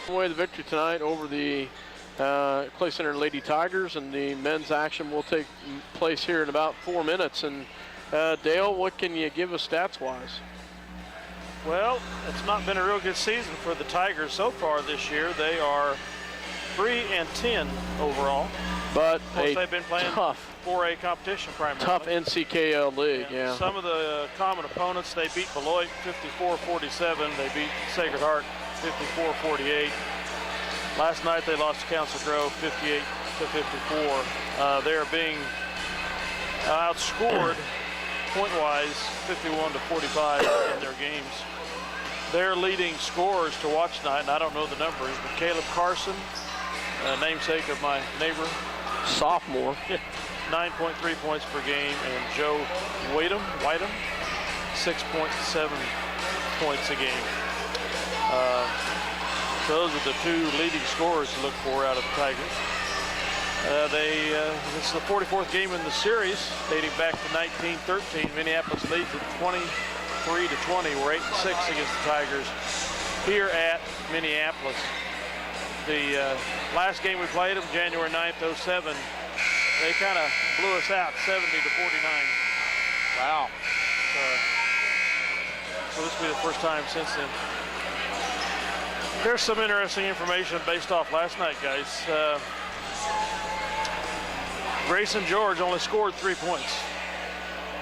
Away the victory tonight over the Clay Center Lady Tigers, and the men's action will take place here in about 4 minutes. And Dale, what can you give us stats-wise? Well, it's not been a real good season for the Tigers so far this year. They are 3-10 overall. But they've been playing tough 4A competition primarily. Tough NCKL league, yeah. Some of the common opponents, they beat Beloit 54-47. They beat Sacred Heart 54-48. Last night they lost to Council Grove 58-54. They are being outscored point-wise 51-45 in their games. Their leading scorers to watch tonight, and I don't know the numbers, but Caleb Carson, namesake of my neighbor, sophomore, 9.3 points per game, and Joe Whitem, 6.7 points a game. Those are the two leading scorers to look for out of the Tigers. This is the 44th game in the series, dating back to 1913. Minneapolis leads at 23-20. We're 8-6 against the Tigers here at Minneapolis. The last game we played them, January 9th, 07, they kind of blew us out 70-49. Wow. So this will be the first time since then. There's some interesting information based off last night, guys. Grayson George only scored 3 points,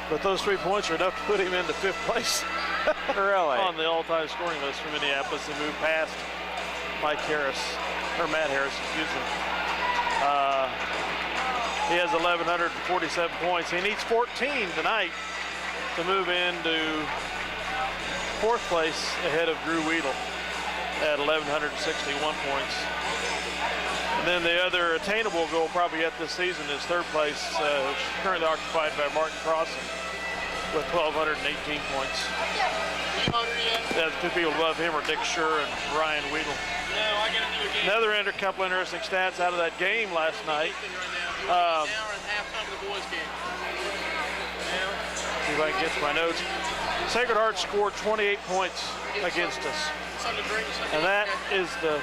but those 3 points are enough to put him into 5th place really? on the all-time scoring list for Minneapolis and move past Matt Harris, excuse me. He has 1,147 points. He needs 14 tonight to move into 4th place ahead of Drew Weedle at 1,161 points. And then the other attainable goal probably yet this season is 3rd place, which is currently occupied by Martin Crossan with 1,218 points. The two people above him are Dick Schur and Ryan Weedle. Another couple interesting stats out of that game last night. See if I can get to my notes. Sacred Heart scored 28 points against us. And that is the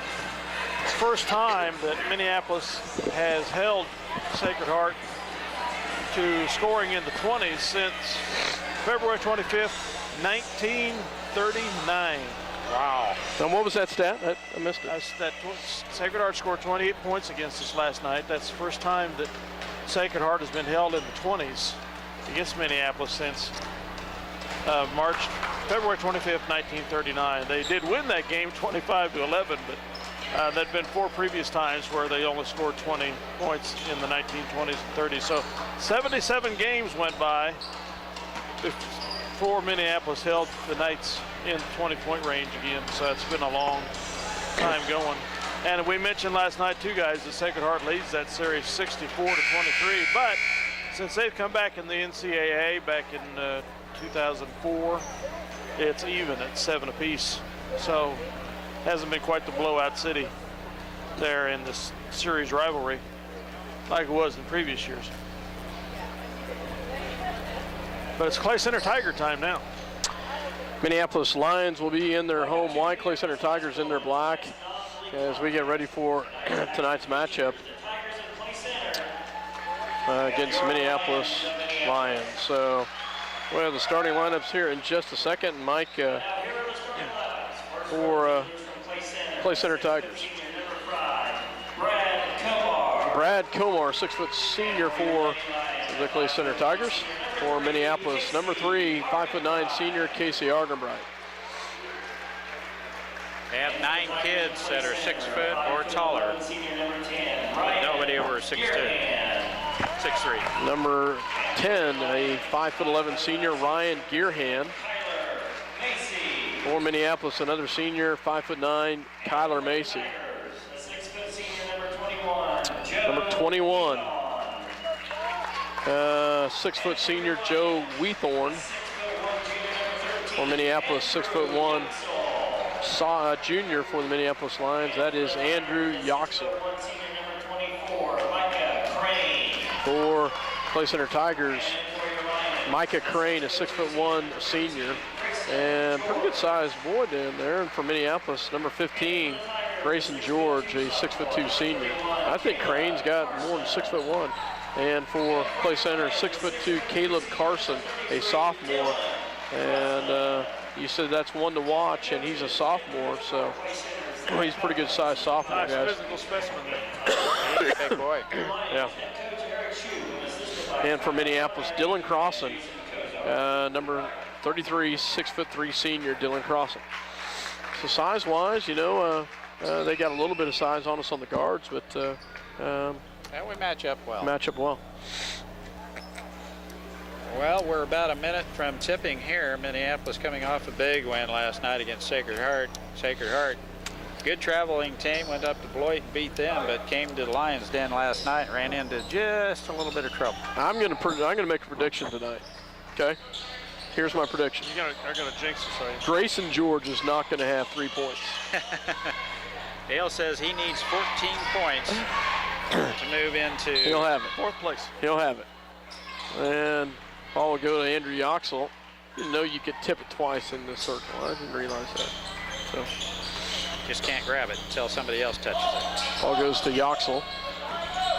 first time that Minneapolis has held Sacred Heart to scoring in the 20s since February 25th, 1939. Wow. And what was that stat? I missed it. Sacred Heart scored 28 points against us last night. That's the first time that Sacred Heart has been held in the 20s against Minneapolis since February 25th, 1939. They did win that game 25-11, but there'd been 4 previous times where they only scored 20 points in the 1920s and 30s. So 77 games went by before Minneapolis held the Knights in 20-point range again. So it's been a long time going. And we mentioned last night, too, guys, that Sacred Heart leads that series 64-23. But since they've come back in the NCAA back in 2004, it's even at 7 apiece. So hasn't been quite the blowout city there in this series rivalry like it was in previous years. But it's Clay Center Tiger time now. Minneapolis Lions will be in their home white, Clay Center Tigers in their black as we get ready for tonight's matchup against Minneapolis Lions. So we'll have the starting lineups here in just a second. Mike, for Clay Center Tigers. Brad Comar, 6' senior for the Clay Center Tigers. For Minneapolis, number 3, 5'9" senior Casey Argenbright. They have 9 kids that are 6 foot or taller. Nobody over 6'2", 6'3". Number 10, a 5'11" senior Ryan Gearhand. For Minneapolis, another senior, 5'9", Kyler Macy. Number 21, 6' senior Joe Weethorn. For Minneapolis, 6'1", junior for the Minneapolis Lions. That is Andrew Yoxon. For Clay Center Tigers, Micah Crane, a 6'1" senior. And pretty good sized boy down there. And for Minneapolis, number 15, Grayson George, a 6'2" senior. I think Crane's got more than 6'1". And for Clay Center, 6'2", Caleb Carson, a sophomore. And you said that's one to watch, and he's a sophomore, so he's a pretty good sized sophomore, Nice guys. physical specimen there. Big boy. Yeah. And for Minneapolis, Dylan Crossan, number 33, 6'3" senior, Dylan Crossan. So size-wise, you know, they got a little bit of size on us on the guards, but And we match up well. match up well. Well, we're about a minute from tipping here. Minneapolis coming off a big win last night against Sacred Heart. Sacred Heart, good traveling team, went up to Beloit and beat them, but came to the Lions Den last night and ran into just a little bit of trouble. I'm gonna make a prediction tonight. Okay, here's my prediction. You're gonna jinx us, are you? Grayson George is not gonna have 3 points. Dale says he needs 14 points to move into He'll have it. 4th place. He'll have it. And ball will go to Andrew Yoxel. Didn't know you could tip it twice in this circle. I didn't realize that. So just can't grab it until somebody else touches it. ball goes to Yoxel.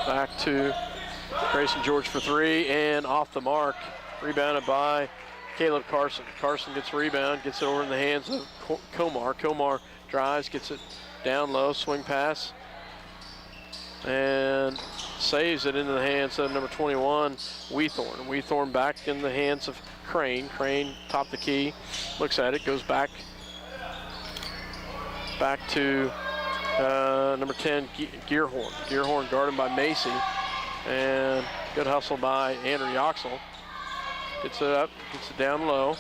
Back to Grayson George for 3, and off the mark. Rebounded by Caleb Carson. Carson gets a rebound, gets it over in the hands of Komar. Komar drives, gets it down low, swing pass, and saves it into the hands of number 21, Weethorn. Weethorn back in the hands of Crane. Crane top the key, looks at it, goes back to number 10, Gearhorn. Gearhorn guarded by Macy, and good hustle by Andrew Yoxel. Gets it up, gets it down low.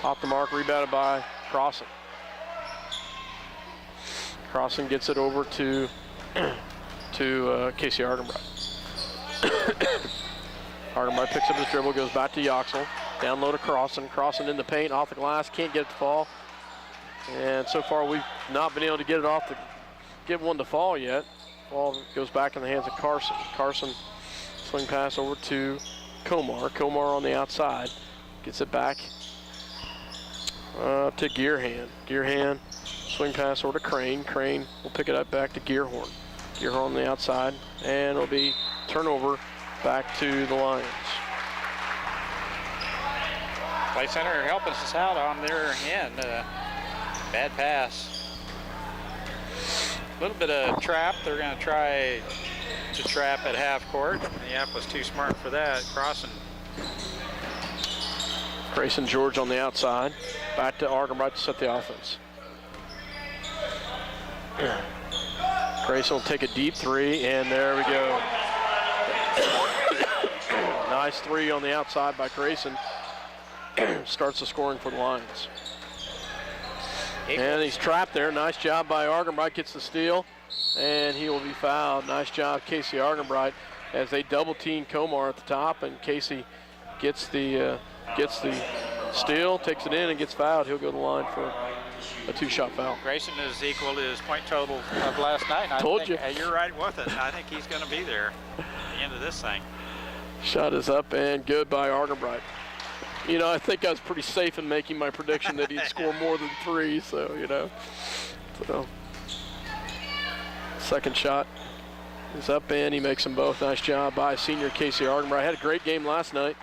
Off the mark, rebounded by Crossan. Crossan gets it over to Casey Argenbright. Argenbright picks up his dribble, goes back to Yoxel. Down low to Crossan. Crossan in the paint, off the glass, can't get it to fall. And so far we've not been able to get one to fall yet. Ball goes back in the hands of Carson. Carson swing pass over to Komar. Komar on the outside. Gets it back to Gearhand. Gearhand swing pass over to Crane. Crane will pick it up back to Gearhorn. Gearhorn on the outside. And it'll be turnover back to the Lions. Clay Center helping us out on their end. Bad pass. A little bit of trap. They're going to try to trap at half court. Minneapolis too smart for that. Crossing. Grayson George on the outside. Back to Argenbright to set the offense. Grayson will take a deep 3, and there we go. Nice 3 on the outside by Grayson. Starts the scoring for the Lions. And he's trapped there. Nice job by Argenbright. Gets the steal, and he will be fouled. Nice job, Casey Argenbright, as they double team Komar at the top, and Casey gets the steal, takes it in, and gets fouled. He'll go to the line for a 2-shot foul. Grayson is equal to his point total of last night. Told you. You're right with it. I think he's going to be there at the end of this thing. Shot is up and good by Argenbright. You know, I think I was pretty safe in making my prediction that he'd score more than 3, so, you know. So, second shot is up and he makes them both. Nice job by senior Casey Argenbright. Had a great game last night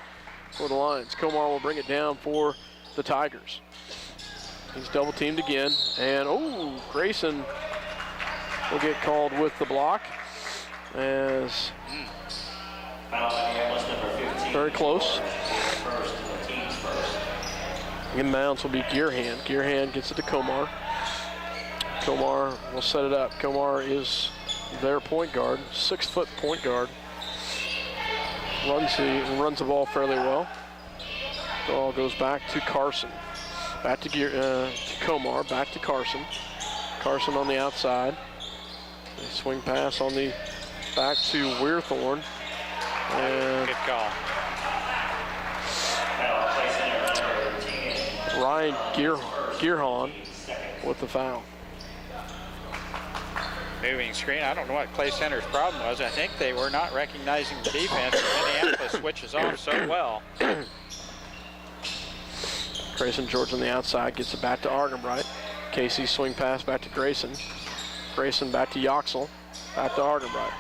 for the Lions. Komar will bring it down for the Tigers. He's double teamed again, and Grayson will get called with the block as very close. Inbounds will be Gearhand. Gearhand gets it to Komar. Komar will set it up. Komar is their point guard, 6-foot point guard. Runs the ball fairly well. Ball goes back to Carson. Back to Komar, back to Carson. Carson on the outside. A swing pass on the back to Weirthorn. And good call. Ryan Gearhon with the foul. Moving screen. I don't know what Clay Center's problem was. I think they were not recognizing the defense. Minneapolis switches off so well. Grayson George on the outside gets it back to Argenbright. Casey swing pass back to Grayson. Grayson back to Yoxel. Back to Argenbright.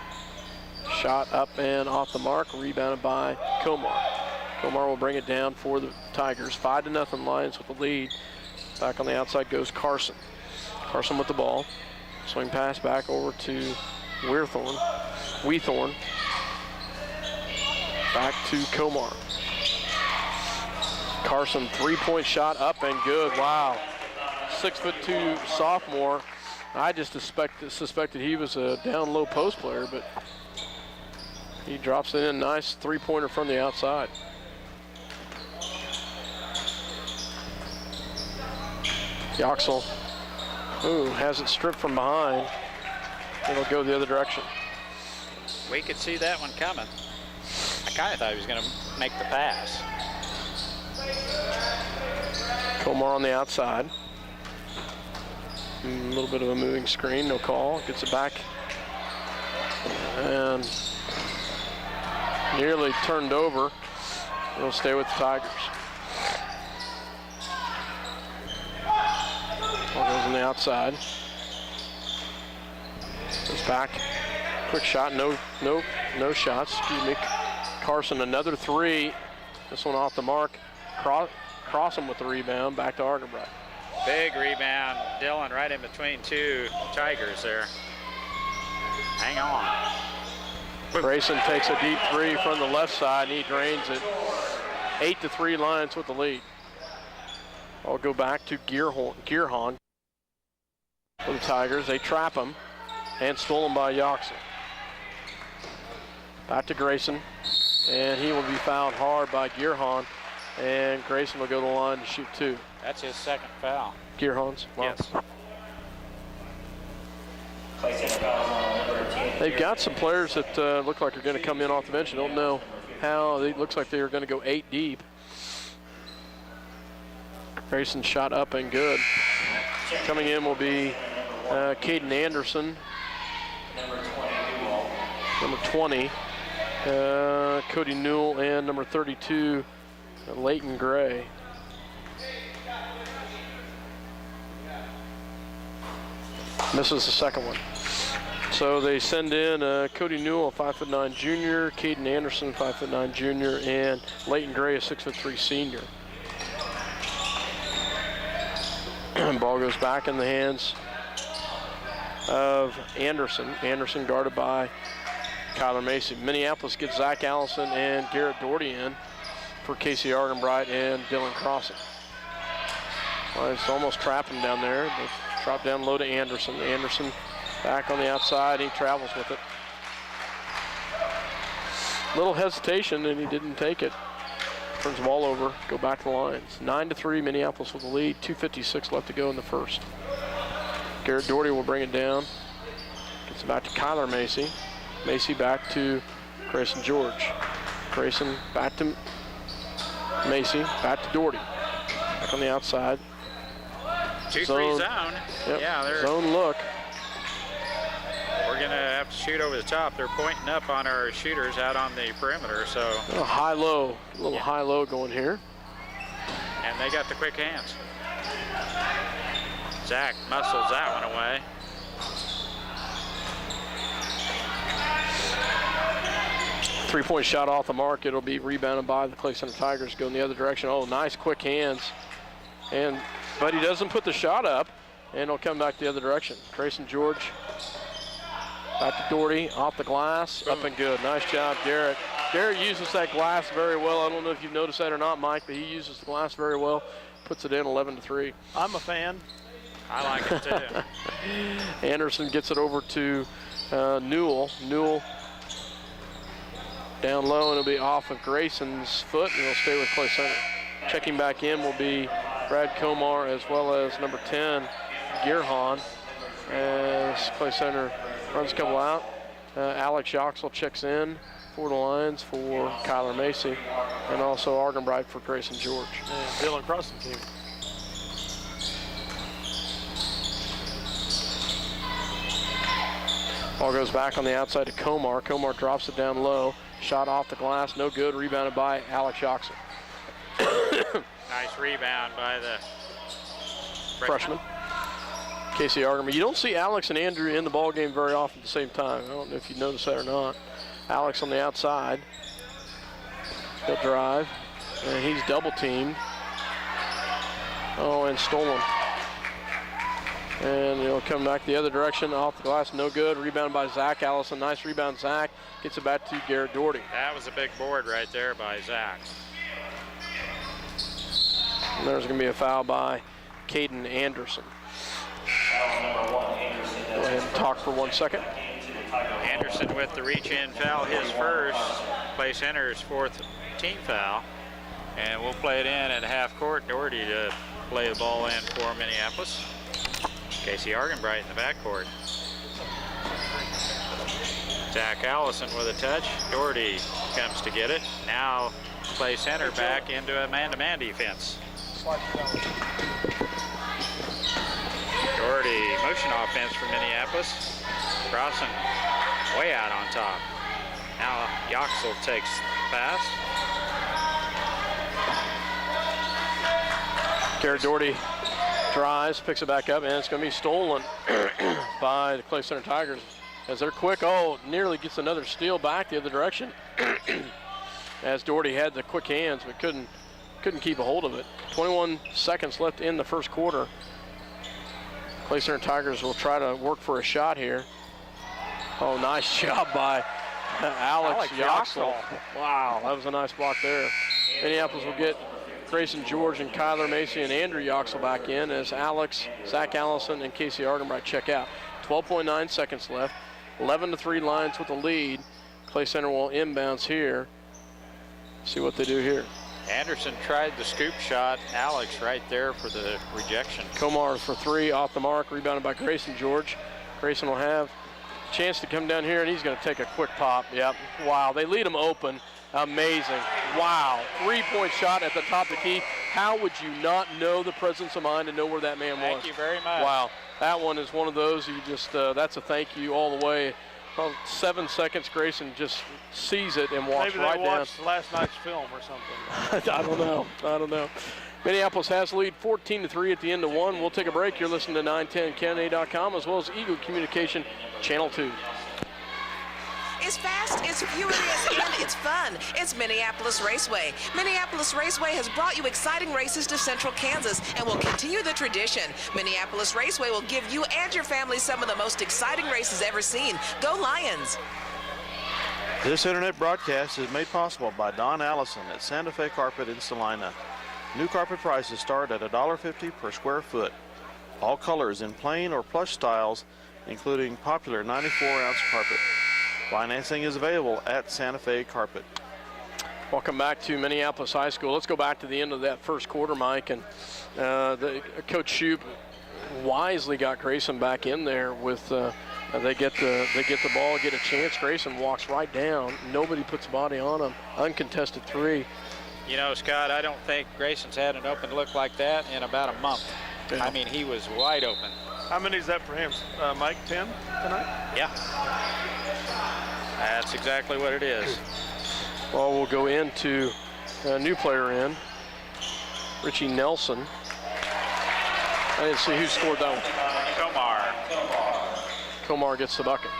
Shot up and off the mark. Rebounded by Komar. Komar will bring it down for the Tigers. 5-0 Lions with the lead. Back on the outside goes Carson. Carson with the ball. Swing pass back over to Weethorn. Back to Komar. Carson, three-point shot up and good. Wow. 6'2" sophomore. I just suspected he was a down low post player, but he drops it in. Nice three-pointer from the outside. Yoxel, has it stripped from behind. It'll go the other direction. We could see that one coming. I kind of thought he was going to make the pass. Komar on the outside. A little bit of a moving screen, no call. Gets it back. And nearly turned over. It'll stay with the Tigers. Ball goes on the outside. Goes back. Quick shot, no shots, excuse me. Carson, another three. This one off the mark. Cross him with the rebound, back to Argenbright. Big rebound, Dylan right in between two Tigers there. Hang on. Grayson takes a deep three from the left side and he drains it. 8-3 Lions with the lead. I'll go back to Gearhahn for the Tigers. They trap him and stolen by Yoxel. Back to Grayson, and he will be fouled hard by Gearhahn, and Grayson will go to the line to shoot two. That's his second foul. Gearhahn's? Wow. Yes. They've got some players that look like are going to come in off the bench. I don't know how. It looks like they are going to go 8 deep. Grayson shot up and good. Coming in will be Caden Anderson. Number 20. Cody Newell, and number 32, Leighton Gray. Misses the second one. So they send in Cody Newell, a 5'9" junior, Caden Anderson, 5'9" junior, and Leighton Gray, a 6'3" senior. Ball goes back in the hands of Anderson. Anderson guarded by Kyler Macy. Minneapolis gets Zach Allison and Garrett Doherty in for Casey Argenbright and Dylan Crossan. Well, it's almost trapping down there. They drop down low to Anderson. Anderson back on the outside. He travels with it. Little hesitation, and he didn't take it. Turns the ball over, go back to the Lions. 9-3, Minneapolis with the lead. 2:56 left to go in the first. Garrett Doherty will bring it down. Gets it back to Kyler Macy. Macy back to Grayson George. Grayson back to Macy, back to Doherty. Back on the outside. 2-3 zone. Yep. Yeah, zone look. We're going to have to shoot over the top. They're pointing up on our shooters out on the perimeter, so. A little high-low going here. And they got the quick hands. Zach muscles that one away. Three-point shot off the mark. It'll be rebounded by the Clay Center Tigers, going the other direction. Oh, nice quick hands. But he doesn't put the shot up, and it'll come back the other direction. Grayson George back to Doherty, off the glass, up and good. Nice job, Garrett. Garrett uses that glass very well. I don't know if you've noticed that or not, Mike, but he uses the glass very well. Puts it in 11-3. I'm a fan. I like it too. Anderson gets it over to Newell. Newell down low, and it'll be off of Grayson's foot, and it'll stay with Clay Center. Checking back in will be Brad Komar, as well as number 10, Gearhahn, as Clay Center runs a couple out. Alex Yoxel checks in for the Lions for Kyler Macy, and also Argenbright for Grayson George. And Dylan Crossan came. Ball goes back on the outside to Komar. Komar drops it down low. Shot off the glass, no good. Rebounded by Alex Yoxel. Nice rebound by the freshman. Casey Argerman. You don't see Alex and Andrew in the ball game very often at the same time. I don't know if you noticed that or not. Alex on the outside. He'll drive, and he's double teamed. Oh, and stolen. And he'll come back the other direction, off the glass, no good. Rebound by Zach Allison. Nice rebound, Zach. Gets it back to Garrett Doherty. That was a big board right there by Zach. And there's going to be a foul by Caden Anderson. Go ahead and talk for 1 second. Anderson with the reach-in foul, his first. Clay Center's fourth team foul. And we'll play it in at half court. Doherty to play the ball in for Minneapolis. Casey Argenbright in the backcourt. Zach Allison with a touch. Doherty comes to get it. Now Clay Center back into a man-to-man defense. Doherty, motion offense for Minneapolis. Crossing way out on top. Now Yoxel takes the pass. Garrett Doherty drives, picks it back up, and it's going to be stolen by the Clay Center Tigers. As they're quick, nearly gets another steal back the other direction. As Doherty had the quick hands, but couldn't keep a hold of it. 21 seconds left in the first quarter. Clay Center Tigers will try to work for a shot here. Oh, nice job by Alex Yoxel. Wow, that was a nice block there. Minneapolis will get Grayson George and Kyler Macy and Andrew Yoxel back in as Alex, Zach Allison, and Casey Argenbright check out. 12.9 seconds left. 11-3 Lions with the lead. Clay Center will inbounds here. See what they do here. Anderson tried the scoop shot. Alex right there for the rejection. Komar for three, off the mark, rebounded by Grayson George. Grayson will have a chance to come down here, and he's going to take a quick pop. Yep, wow, they lead him open. Amazing, wow. 3-point shot at the top of the key. How would you not know the presence of mind and know where that man was? Thank you very much. Wow, that one is one of those you just, that's a thank you all the way. Well, 7 seconds, Grayson just sees it and walks right down. Maybe they watched last night's film or something. I don't know. Minneapolis has the lead 14-3 at the end of one. We'll take a break. You're listening to 910KNA.com as well as Eagle Communication Channel 2. It's fast, it's furious, and it's fun. It's Minneapolis Raceway. Minneapolis Raceway has brought you exciting races to Central Kansas and will continue the tradition. Minneapolis Raceway will give you and your family some of the most exciting races ever seen. Go Lions! This internet broadcast is made possible by Don Allison at Santa Fe Carpet in Salina. New carpet prices start at $1.50 per square foot. All colors in plain or plush styles, including popular 94-ounce carpet. Financing is available at Santa Fe Carpet. Welcome back to Minneapolis High School. Let's go back to the end of that first quarter, Mike. And Coach Shoup wisely got Grayson back in there with they get the ball, get a chance. Grayson walks right down. Nobody puts a body on him. Uncontested three. You know, Scott, I don't think Grayson's had an open look like that in about a month. Yeah. I mean, he was wide open. How many is that for him, Mike? 10 tonight? Yeah. That's exactly what it is. Well, we'll go into a new player in, Richie Nelson. I didn't see who scored that one. Komar gets the bucket.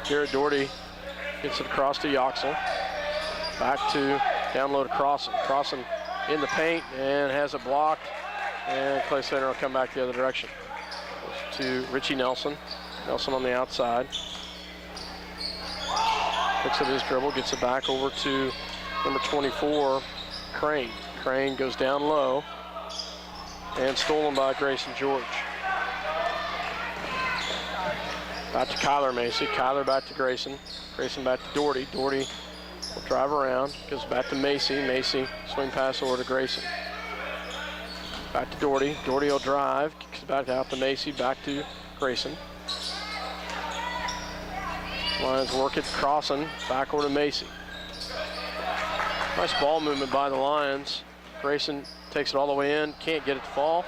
Garrett Doherty gets it across to Yoxel. Back to down low to Crossan. Crossan in the paint and has it blocked. And Clay Center will come back the other direction. To Richie Nelson. Nelson on the outside. Picks up his dribble, gets it back over to number 24, Crane. Crane goes down low and stolen by Grayson George. Back to Kyler Macy. Kyler back to Grayson. Grayson back to Doherty. Doherty will drive around, goes back to Macy. Macy swing pass over to Grayson. Back to Doherty. Doherty will drive, kicks it back out to Macy, back to Grayson. Lions work it, crossing, back over to Macy. Nice ball movement by the Lions. Grayson takes it all the way in, can't get it to fall,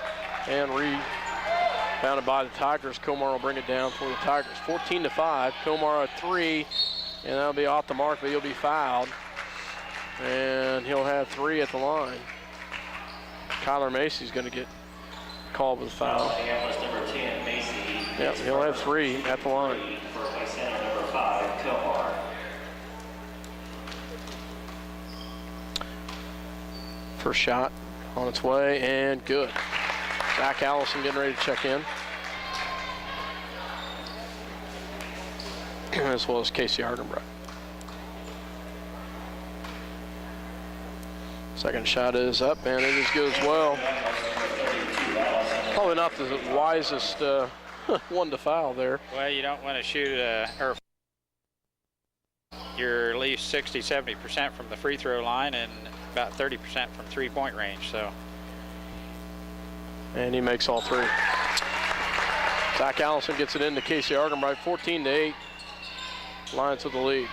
and rebounded by the Tigers. Komar will bring it down for the Tigers. 14-5, Komar a three, and that'll be off the mark, but he'll be fouled. And he'll have three at the line. Kyler Macy's gonna get called with a foul. Yep, he'll have 3 at the line. First shot on its way and good. Zach Allison getting ready to check in. As well as Casey Argenbright. Second shot is up and it is good as well. Probably not the wisest one to foul there. Well, you don't want to shoot or you're at least 60-70% from the free throw line and about 30% from 3-point range. So, and he makes all 3. Zach Allison gets it into Casey Argenbright, 14-8. Lions with the lead.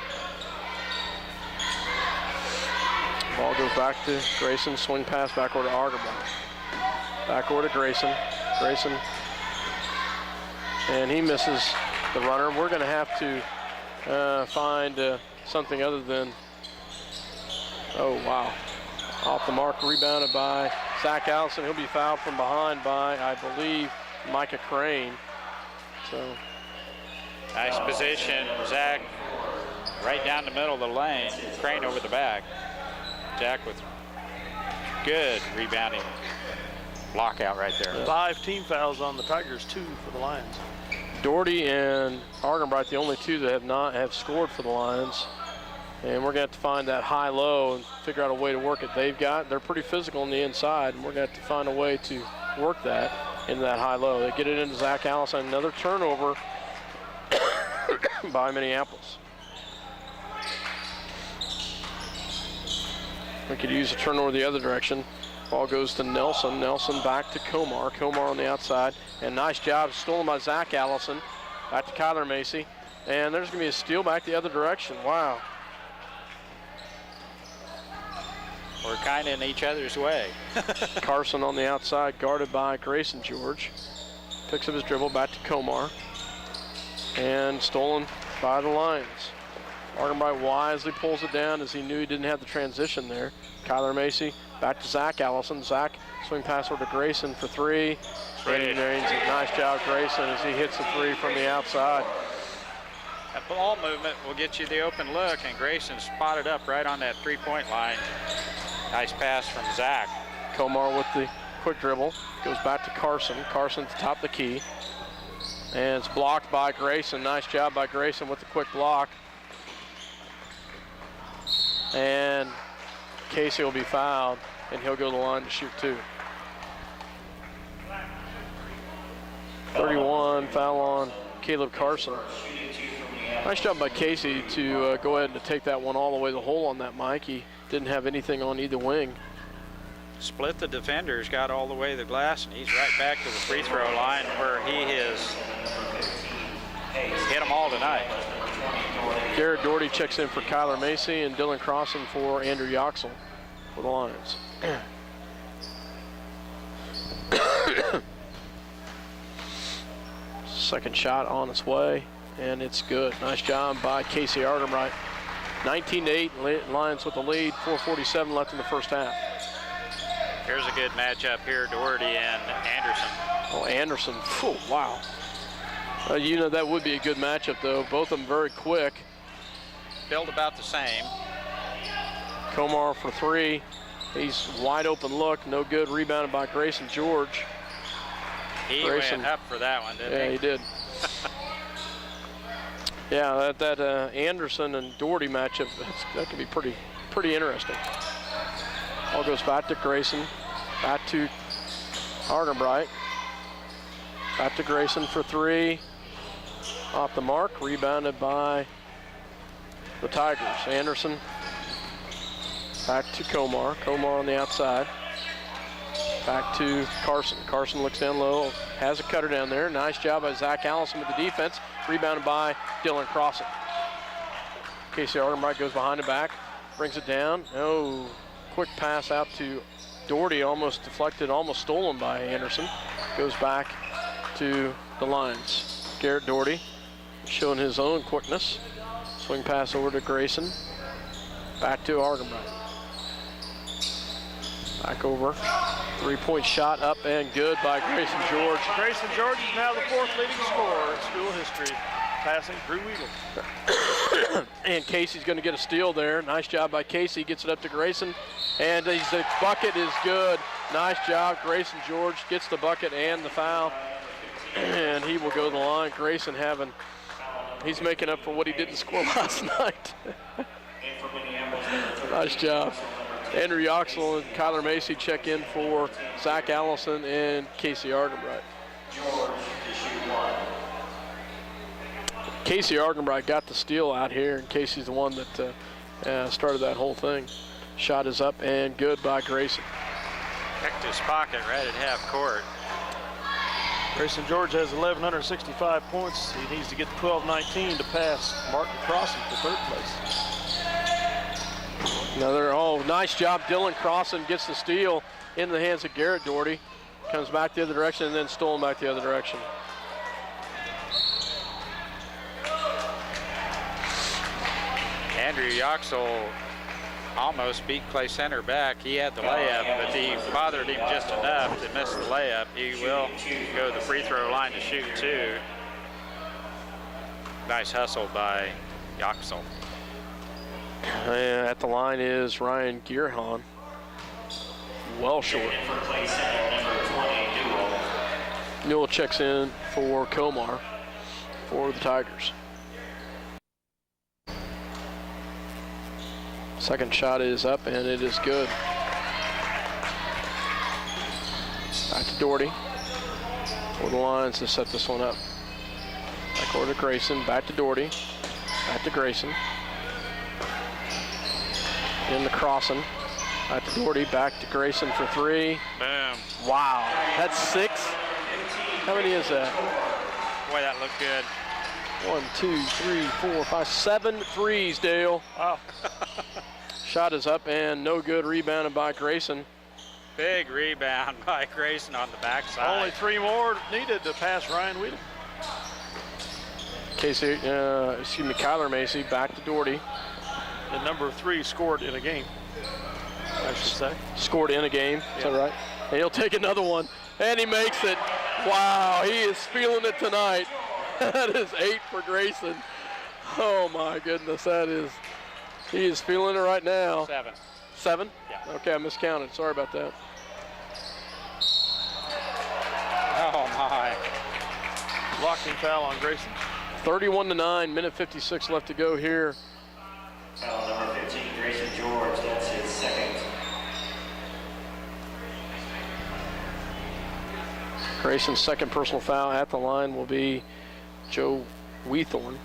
Ball goes back to Grayson. Swing pass backward to Argenbright. Backward to Grayson. Grayson. And he misses the runner. We're going to have to find something other than, oh, wow. Off the mark, rebounded by Zach Allison. He'll be fouled from behind by, I believe, Micah Crane. So. Nice position, Zach, right down the middle of the lane. Crane over the back. Jack with good rebounding lockout right there. 5 team fouls on the Tigers, 2 for the Lions. Doherty and Argenbright, the only 2 that have scored for the Lions. And we're going to have to find that high-low and figure out a way to work it. They're pretty physical on the inside, and we're going to have to find a way to work that into that high-low. They get it into Zach Allison. Another turnover by Minneapolis. We could use a turnover the other direction. Ball goes to Nelson. Nelson back to Komar. Komar on the outside. And nice job stolen by Zach Allison. Back to Kyler Macy. And there's going to be a steal back the other direction. Wow. We're kind of in each other's way. Carson on the outside, guarded by Grayson George. Picks up his dribble back to Komar. And stolen by the Lions. Argenbright wisely pulls it down as he knew he didn't have the transition there. Kyler Macy back to Zach Allison. Zach swing pass over to Grayson for 3. And he drains it. Nice job, Grayson, as he hits the 3 from the outside. That ball movement will get you the open look, and Grayson spotted up right on that 3-point line. Nice pass from Zach. Komar with the quick dribble. Goes back to Carson. Carson at the top of the key. And it's blocked by Grayson. Nice job by Grayson with the quick block. And Casey will be fouled, and he'll go to the line to shoot 2. 31, foul on Caleb Carson. Nice job by Casey to go ahead and take that one all the way to the hole on that mic. He didn't have anything on either wing. Split the defenders, got all the way to the glass, and he's right back to the free throw line where he has hit them all tonight. Garrett Doherty checks in for Kyler Macy, and Dylan Crossan for Andrew Yoxel for the Lions. Second shot on its way, and it's good. Nice job by Casey Argenbright. 19-8, Lions with the lead, 4:47 left in the first half. Here's a good matchup here, Doherty and Anderson. Oh, Anderson, oh, wow. You know, that would be a good matchup, though. Both of them very quick. Build about the same. Komar for 3. He's wide open look, no good. Rebounded by Grayson George. He Grayson went up for that one, didn't he? Yeah, he did. Yeah, that Anderson and Doherty matchup, that could be pretty interesting. Ball goes back to Grayson, back to Argenbright, back to Grayson for 3. Off the mark, rebounded by the Tigers. Anderson back to Komar. Komar on the outside. Back to Carson. Carson looks down low, has a cutter down there. Nice job by Zach Allison with the defense. Rebounded by Dylan Crossan. Casey Argenbright goes behind the back, brings it down. Oh, quick pass out to Doherty, almost deflected, almost stolen by Anderson. Goes back to the Lions. Garrett Doherty showing his own quickness. Swing pass over to Grayson. Back to Argenbright. Back over. 3-point shot up and good by Grayson George. Grayson George is now the 4th leading scorer in school history, passing Drew Weedle. And Casey's going to get a steal there. Nice job by Casey. Gets it up to Grayson. And the bucket is good. Nice job. Grayson George gets the bucket and the foul. And he will go to the line. Grayson he's making up for what he didn't score last night. Nice job. Andrew Yoxel and Kyler Macy check in for Zach Allison and Casey Argenbright. Casey Argenbright got the steal out here, and Casey's the one that started that whole thing. Shot is up and good by Grayson. Checked his pocket right at half court. Grayson George has 1,165 points. He needs to get 12-19 to pass Martin Crossan for 3rd place. Nice job. Dylan Crossan gets the steal in the hands of Garrett Doherty. Comes back the other direction and then stolen back the other direction. Andrew Yoxel almost beat Clay Center back. He had the layup, but he bothered him just enough to miss the layup. He will go to the free throw line to shoot 2. Nice hustle by Yoxel. At the line is Ryan Gearhan. Well short. Newell checks in for Komar for the Tigers. Second shot is up and it is good. Back to Doherty. For the lines to set this one up. Back over to Grayson. Back to Doherty. Back to Grayson. In the Crossan. Back to Doherty. Back to Grayson for 3. Boom. Wow. That's 6. How many is that? Boy, that looked good. 1, 2, 3, 4, 5, 7 threes, Dale. Wow. Shot is up and no good. Rebounded by Grayson. Big rebound by Grayson on the backside. Only 3 more needed to pass Ryan Weedle. Kyler Macy back to Doherty. The number 3 scored in a game, I should say. Scored in a game, is that right? And he'll take another one, and he makes it. Wow, he is feeling it tonight. That is 8 for Grayson. Oh my goodness, he is feeling it right now. 7. 7? Yeah. Okay, I miscounted, sorry about that. Oh my. Blocking foul on Grayson. 31-9, minute 56 left to go here. Foul number 15, Grayson George, that's his 2nd. Grayson's 2nd personal foul at the line will be Joe Weethorn.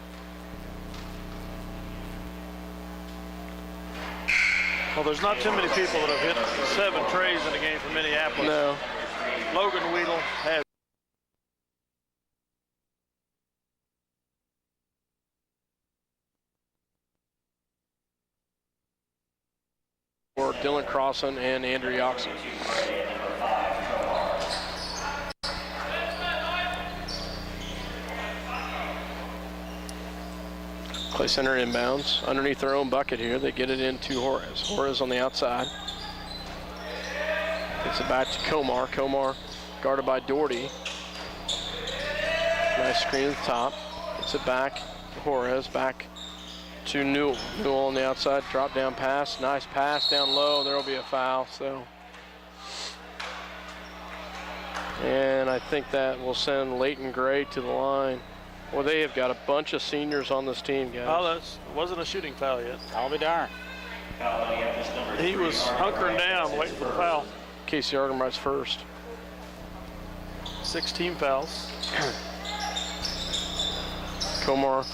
Well, there's not too many people that have hit 7 trays in a game for Minneapolis. No. Logan Weedle has. For Dylan Crossan and Andrew Yoxel. Clay Center inbounds underneath their own bucket here. They get it into Juarez. Juarez on the outside. Gets it back to Komar. Komar guarded by Doherty. Nice screen at the top. Gets it back to Juarez. Back to Newell. Newell on the outside. Drop down pass. Nice pass down low. There will be a foul. And I think that will send Leighton Gray to the line. Well, they have got a bunch of seniors on this team, guys. Oh, that wasn't a shooting foul yet. I'll be darned. He was hunkering down, waiting for the foul. Casey Argenbright's first. 6 team fouls. Komar.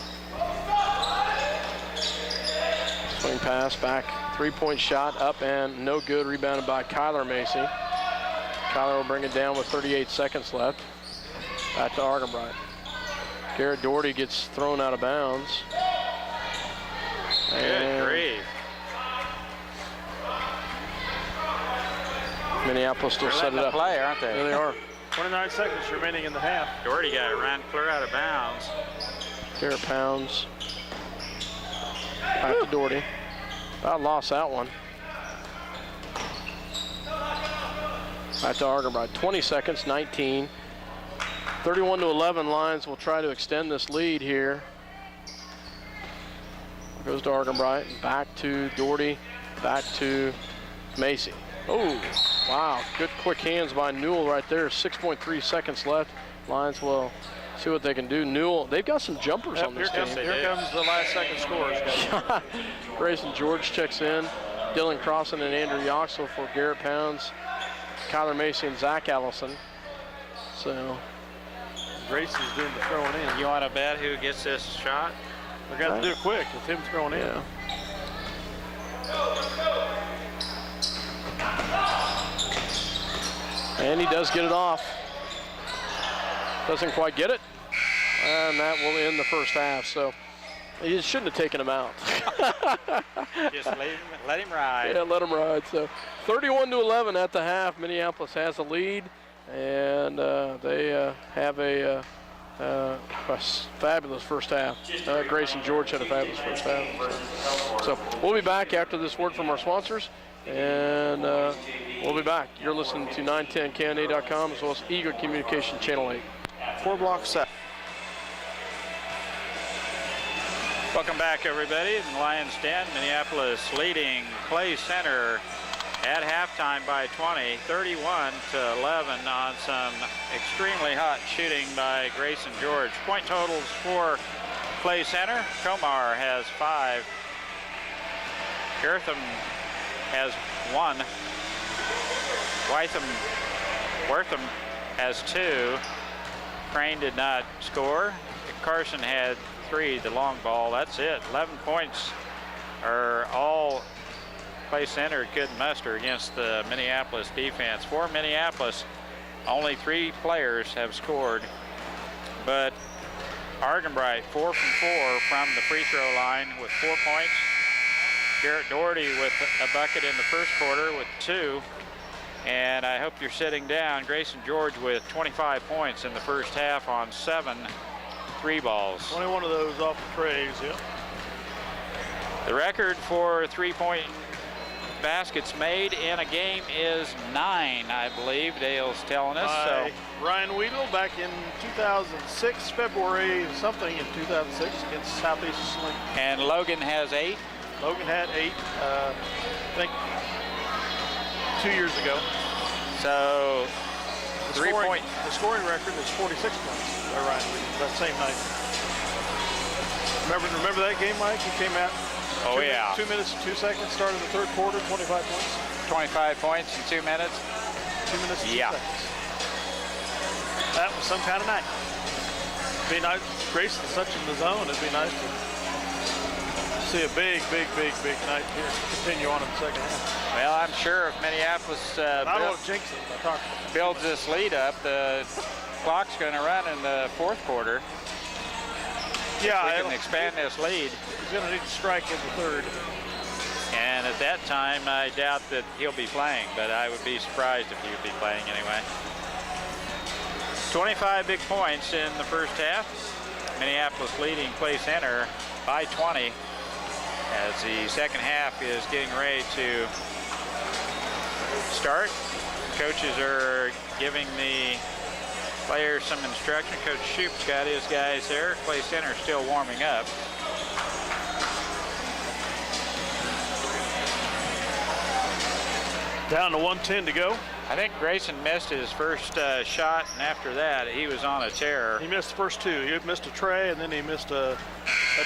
Swing pass back. 3-point shot up and no good. Rebounded by Kyler Macy. Kyler will bring it down with 38 seconds left. Back to Argenbright. Garrett Doherty gets thrown out of bounds. Good grief. Minneapolis still set it up. Play, aren't they? There they are. 29 seconds remaining in the half. Doherty got it ran clear out of bounds. Garrett Pounds. Back to Doherty. About lost that one. Back to Argenbright, 20 seconds, 19. 31-11, Lions will try to extend this lead here. Goes to Argenbright, back to Doherty, back to Macy. Oh, wow, good quick hands by Newell right there. 6.3 seconds left. Lions will see what they can do. Newell, they've got some jumpers on this team. Here comes the last second scores. Grayson George checks in. Dylan Crossan and Andrew Yoxel for Garrett Pounds, Kyler Macy, and Zach Allison. So Grayson's doing the throwing in. You want to bet who gets this shot? They're going to do it quick with him throwing in. yeah. And he does get it off. Doesn't quite get it. And that will end the first half. So he shouldn't have taken him out. Just let him ride. Yeah, let him ride. So 31-11 at the half. Minneapolis has a lead, and they have a fabulous first half. Grayson George had a fabulous first half. So we'll be back after this word from our sponsors, and we'll be back. You're listening to 910KNA.com as well as Eagle Communication Channel 8. 4 blocks set. Welcome back, everybody. In the Lions Den, Minneapolis leading Clay Center at halftime by 20, 31-11 on some extremely hot shooting by Grayson George. Point totals for Clay Center. Komar has 5. Girtham has 1. Wortham has 2. Crane did not score. Carson had 3, the long ball. That's it. 11 points are all Clay Center could muster against the Minneapolis defense. For Minneapolis, only 3 players have scored, but Argenbright 4 from 4 from the free throw line with 4 points. Garrett Doherty with a bucket in the first quarter with 2. And I hope you're sitting down. Grayson George with 25 points in the first half on 7 3 balls. 21 of those off the trays, yeah. The record for 3-point baskets made in a game is 9, I believe. Dale's telling us. By Ryan Weedle back in 2006, February something in 2006 against Southeast Sling. And Logan has 8. Logan had 8, I think 2 years ago. So The scoring record is 46 points by Ryan Weedle that same night. Remember that game, Mike? He came out. 2 minutes and 2 seconds, started the third quarter, 25 points. 25 points in 2 minutes. 2 minutes and 2 seconds. That was some kind of night. It'd be nice. Grayson's such in the zone. It'd be nice to see a big night here continue on in the second half. Well, I'm sure if Minneapolis I don't want to jinx it. builds this lead up, the clock's going to run in the fourth quarter. Yeah, we can expand this lead. He's going to need to strike in the third. And at that time, I doubt that he'll be playing, but I would be surprised if he would be playing anyway. 25 big points in the first half. Minneapolis leading Clay Center by 20 as the second half is getting ready to start. Coaches are giving the players some instruction. Coach Shoup's got his guys there. Clay Center still warming up. Down to 1:10 to go. I think Grayson missed his first shot, and after that, he was on a tear. He missed the first 2. He missed a tray, and then he missed a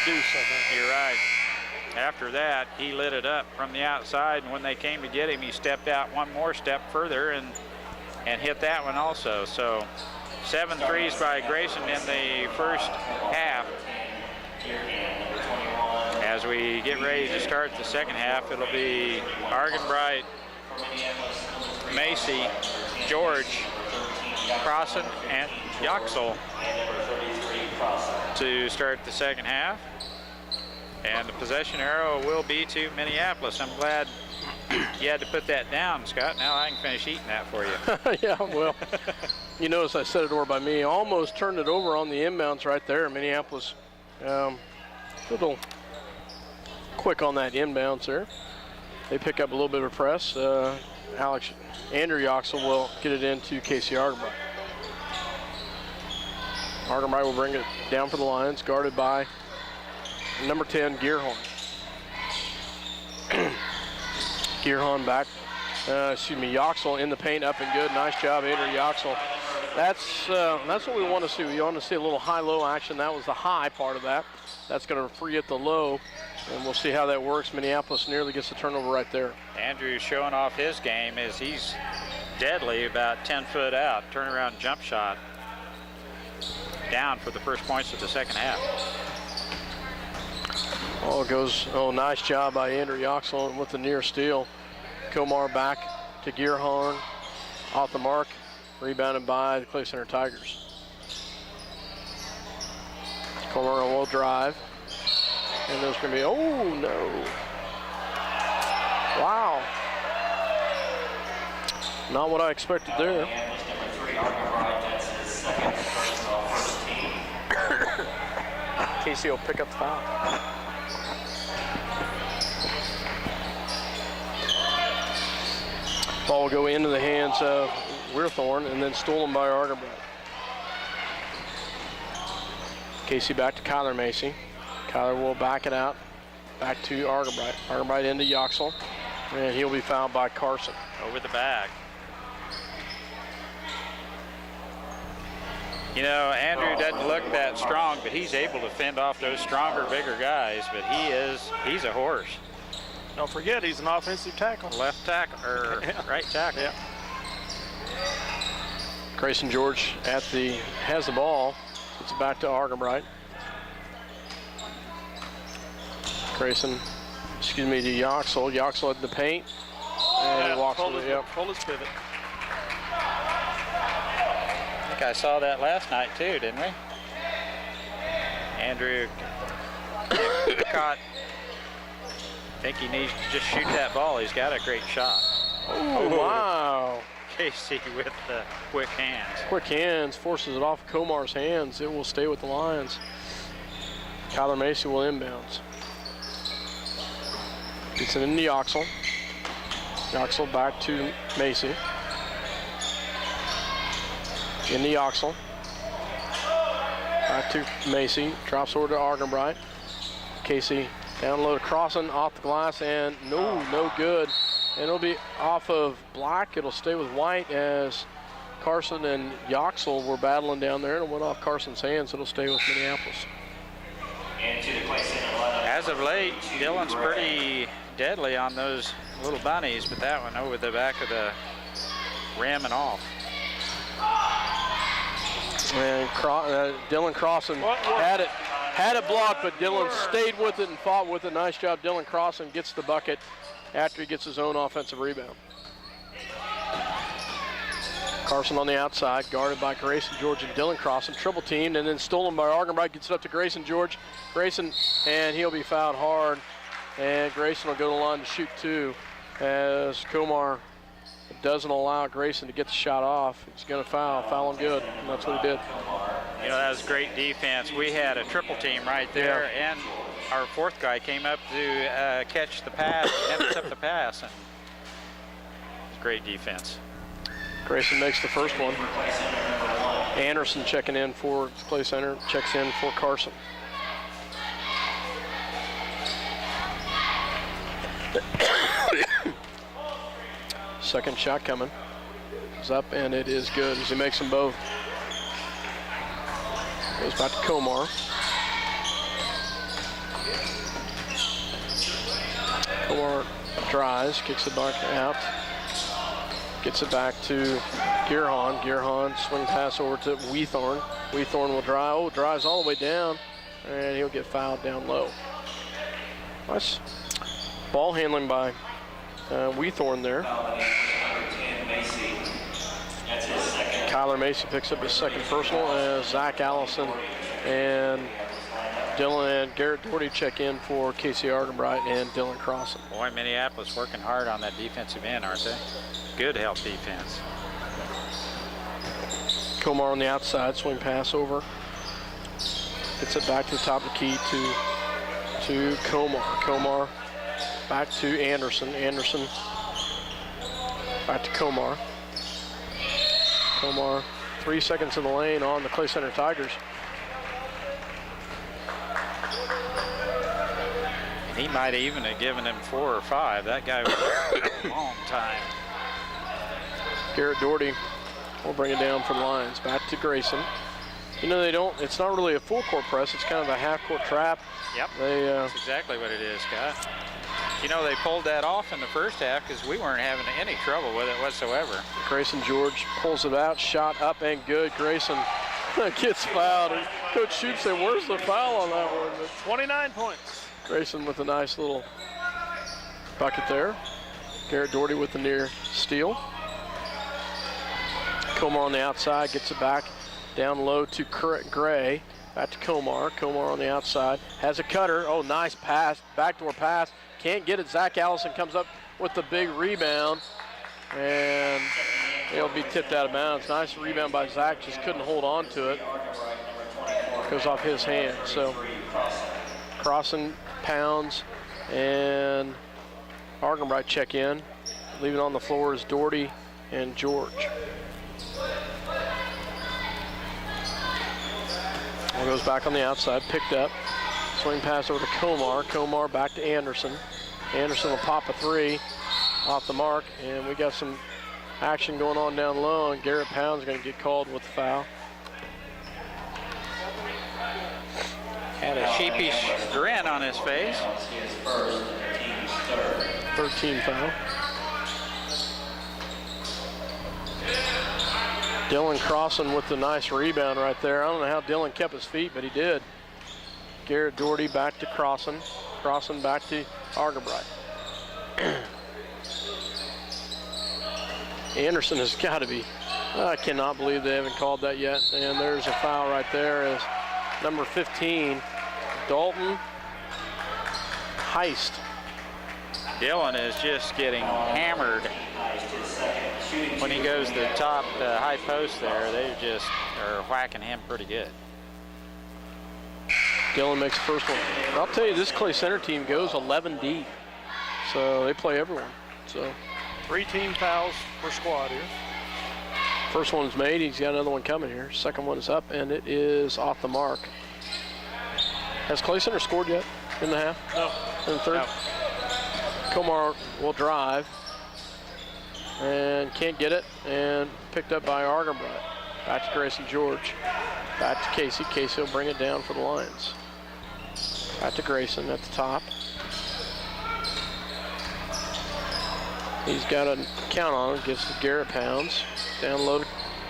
deuce, I think. You're right. After that, he lit it up from the outside, and when they came to get him, he stepped out one more step further and hit that one also. So 7 threes by Grayson in the first half. As we get ready to start the second half, it'll be Argenbright, Macy, George, Crossan, and Yoxel to start the second half. And the possession arrow will be to Minneapolis. I'm glad you had to put that down, Scott. Now I can finish eating that for you. Yeah, well, you notice I set it over by me. Almost turned it over on the inbounds right there. Minneapolis, a little quick on that inbounds there. They pick up a little bit of press. Andrew Yoxel will get it into Casey Argenbright. Argenbright will bring it down for the Lions, guarded by number 10, Gearhorn. Gearhorn back, Yoxel in the paint, up and good. Nice job, Andrew Yoxel. That's what we want to see. We want to see a little high-low action. That was the high part of that. That's going to free up the low, and we'll see how that works. Minneapolis nearly gets the turnover right there. Andrew showing off his game as he's deadly about 10 foot out. Turnaround jump shot. Down for the first points of the second half. Nice job by Andrew Yoxel with the near steal. Komar back to Gearhorn. Off the mark. Rebounded by the Clay Center Tigers. Komar will drive. And there's going to be, oh no. Wow. Not what I expected there. Casey will pick up the foul. Ball will go into the hands of Weirthorn and then stolen by Argenbright. Casey back to Kyler Macy. Kyler will back it out. Back to Argenbright. Argenbright into Yoxel. And he'll be fouled by Carson. Over the back. You know, Andrew doesn't look that strong, but he's able to fend off those stronger, bigger guys. But he's a horse. Don't forget, he's an offensive tackle. Left tackle, or right tackle. Yeah. Grayson George has the ball. It's back to Argenbright. To Yoxel. Yoxel in the paint. And he walks with it. Yep. Pull his pivot. I think I saw that last night too, didn't we? Andrew caught. I think he needs to just shoot that ball. He's got a great shot. Oh, wow. Casey with the quick hands. Quick hands, forces it off Komar's hands. It will stay with the Lions. Kyler Macy will inbounds. Gets it into Yoxel. Yoxel back to Macy. Into Yoxel. Back to Macy. Drops over to Argenbright. Casey down low to Crossan, off the glass, and no good. And it'll be off of Black. It'll stay with White as Carson and Yoxel were battling down there, and it went off Carson's hands. It'll stay with Minneapolis. As of late, Dylan's pretty deadly on those little bunnies, but that one over the back of the rim and off. And Dylan Crossan had it blocked, but Dylan stayed with it and fought with it. Nice job, Dylan Crossan gets the bucket after he gets his own offensive rebound. Carson on the outside, guarded by Grayson George and Dylan Crossan, triple teamed, and then stolen by Argenbright. Gets it up to Grayson George. Grayson, and he'll be fouled hard. And Grayson will go to the line to shoot two as Komar doesn't allow Grayson to get the shot off. He's going to foul him good, and that's what he did. You know, that was great defense. We had a triple team right there, and our fourth guy came up to catch the pass, intercept the pass, and it's great defense. Grayson makes the first one. Anderson checking in for Clay Center, checks in for Carson. Second shot coming. It's up, and it is good as he makes them both. Goes back to Komar. Komar drives, kicks it back out. Gets it back to Gearhorn. Gearhorn swing pass over to Weithorn. Weithorn will drive. Oh, drives all the way down, and he'll get fouled down low. Nice ball handling by Weithorn there. Kyler Macy picks up his second personal as Zach Allison and Dylan and Garrett Doherty check in for Casey Argenbright and Dylan Crossan. Boy, Minneapolis working hard on that defensive end, aren't they? Good help defense. Komar on the outside, swing pass over. Gets it back to the top of the key to Komar. Komar back to Anderson. Anderson Back to Komar. Komar, 3 seconds in the lane on the Clay Center Tigers. And he might even have given him 4 or 5. That guy was there a long time. Garrett Doherty will bring it down for the Lions. Back to Grayson. You know, it's not really a full court press. It's kind of a half court trap. Yep, that's exactly what it is, Scott. You know, they pulled that off in the first half because we weren't having any trouble with it whatsoever. Grayson George pulls it out, shot up and good. Grayson gets fouled. And Coach Shoup said, where's the foul on that one? But 29 points. Grayson with a nice little bucket there. Garrett Doherty with the near steal. Komar on the outside, gets it back down low to Gray. Back to Komar. Komar on the outside. Has a cutter. Oh, nice pass. Backdoor pass. Can't get it. Zach Allison comes up with the big rebound. And it'll be tipped out of bounds. Nice rebound by Zach. Just couldn't hold on to it. Goes off his hand. So Crossan, Pounds, and Argenbright check in. Leaving on the floor is Doherty and George. Ball goes back on the outside, picked up. Swing pass over to Komar. Komar back to Anderson. Anderson will pop a 3 off the mark, and we got some action going on down low, and Garrett Pounds going to get called with the foul. Had a sheepish grin on his face. 13 foul. Dylan Crossan with the nice rebound right there. I don't know how Dylan kept his feet, but he did. Garrett Doherty back to Crossan. Crossan back to Argenbright. Anderson has got to be, I cannot believe they haven't called that yet. And there's a foul right there as number 15, Dalton Heist. Dylan is just getting hammered. When he goes to the top, the high post there, they just are whacking him pretty good. Dylan makes the first one. I'll tell you, this Clay Center team goes 11 deep. So they play everyone. So 3 team fouls per squad here. first one's made. He's got another one coming here. Second one is up, and it is off the mark. Has Clay Center scored yet in the half? No. In the third? No. Komar will drive and can't get it, and picked up by Argenbright. Back to Grayson George. Back to Casey. Casey will bring it down for the Lions. Back to Grayson at the top. He's got a count on it. Gives to Garrett Pounds. Down low to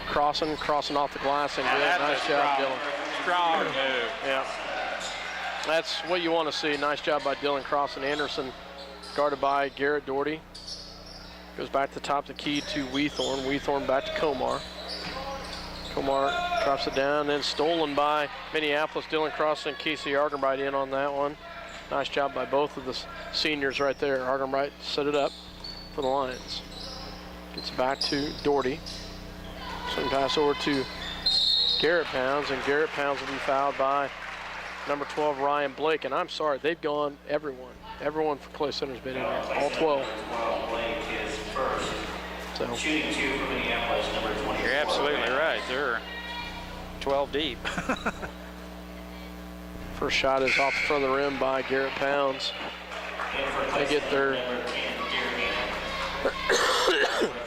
Crossan. Crossan off the glass and good. Nice job, Dylan. Strong move. Yeah. That's what you want to see. Nice job by Dylan Crossan. Anderson guarded by Garrett Doherty. Goes back to the top of the key to Weethorn. Weethorn back to Komar. Komar drops it down, then stolen by Minneapolis. Dylan Crossan and Casey Argenbright in on that one. Nice job by both of the seniors right there. Argenbright set it up for the Lions. Gets it back to Doherty. Swing pass over to Garrett Pounds, and Garrett Pounds will be fouled by number 12, Ryan Blake. And I'm sorry, they've gone everyone. Everyone for Clay Center's been in there, all 12. So. Shooting 2 for Minneapolis, number 20. You're absolutely right. They're 12 deep. First shot is off the front of the rim by Garrett Pounds. They get their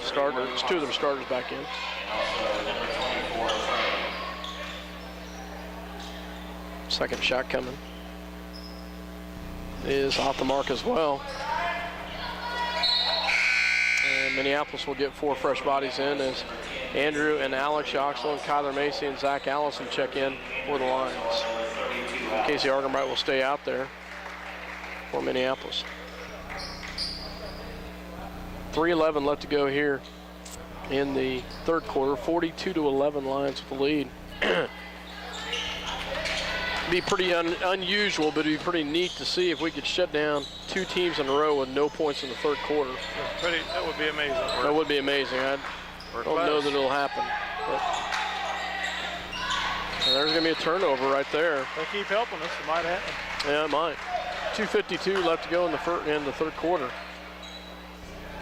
starters, 2 of their starters back in. Second shot coming is off the mark as well. And Minneapolis will get 4 fresh bodies in as Andrew and Alex Yoxel and Kyler Macy and Zach Allison check in for the Lions. Casey Argenbright will stay out there for Minneapolis. 3:11 left to go here in the third quarter. 42-11 Lions with the lead. Be pretty unusual, but it'd be pretty neat to see if we could shut down 2 teams in a row with no points in the third quarter. That would be amazing. That would be amazing. I don't know that it'll happen. But, and there's going to be a turnover right there. If they keep helping us, it might happen. Yeah, it might. 2:52 left to go in the third quarter.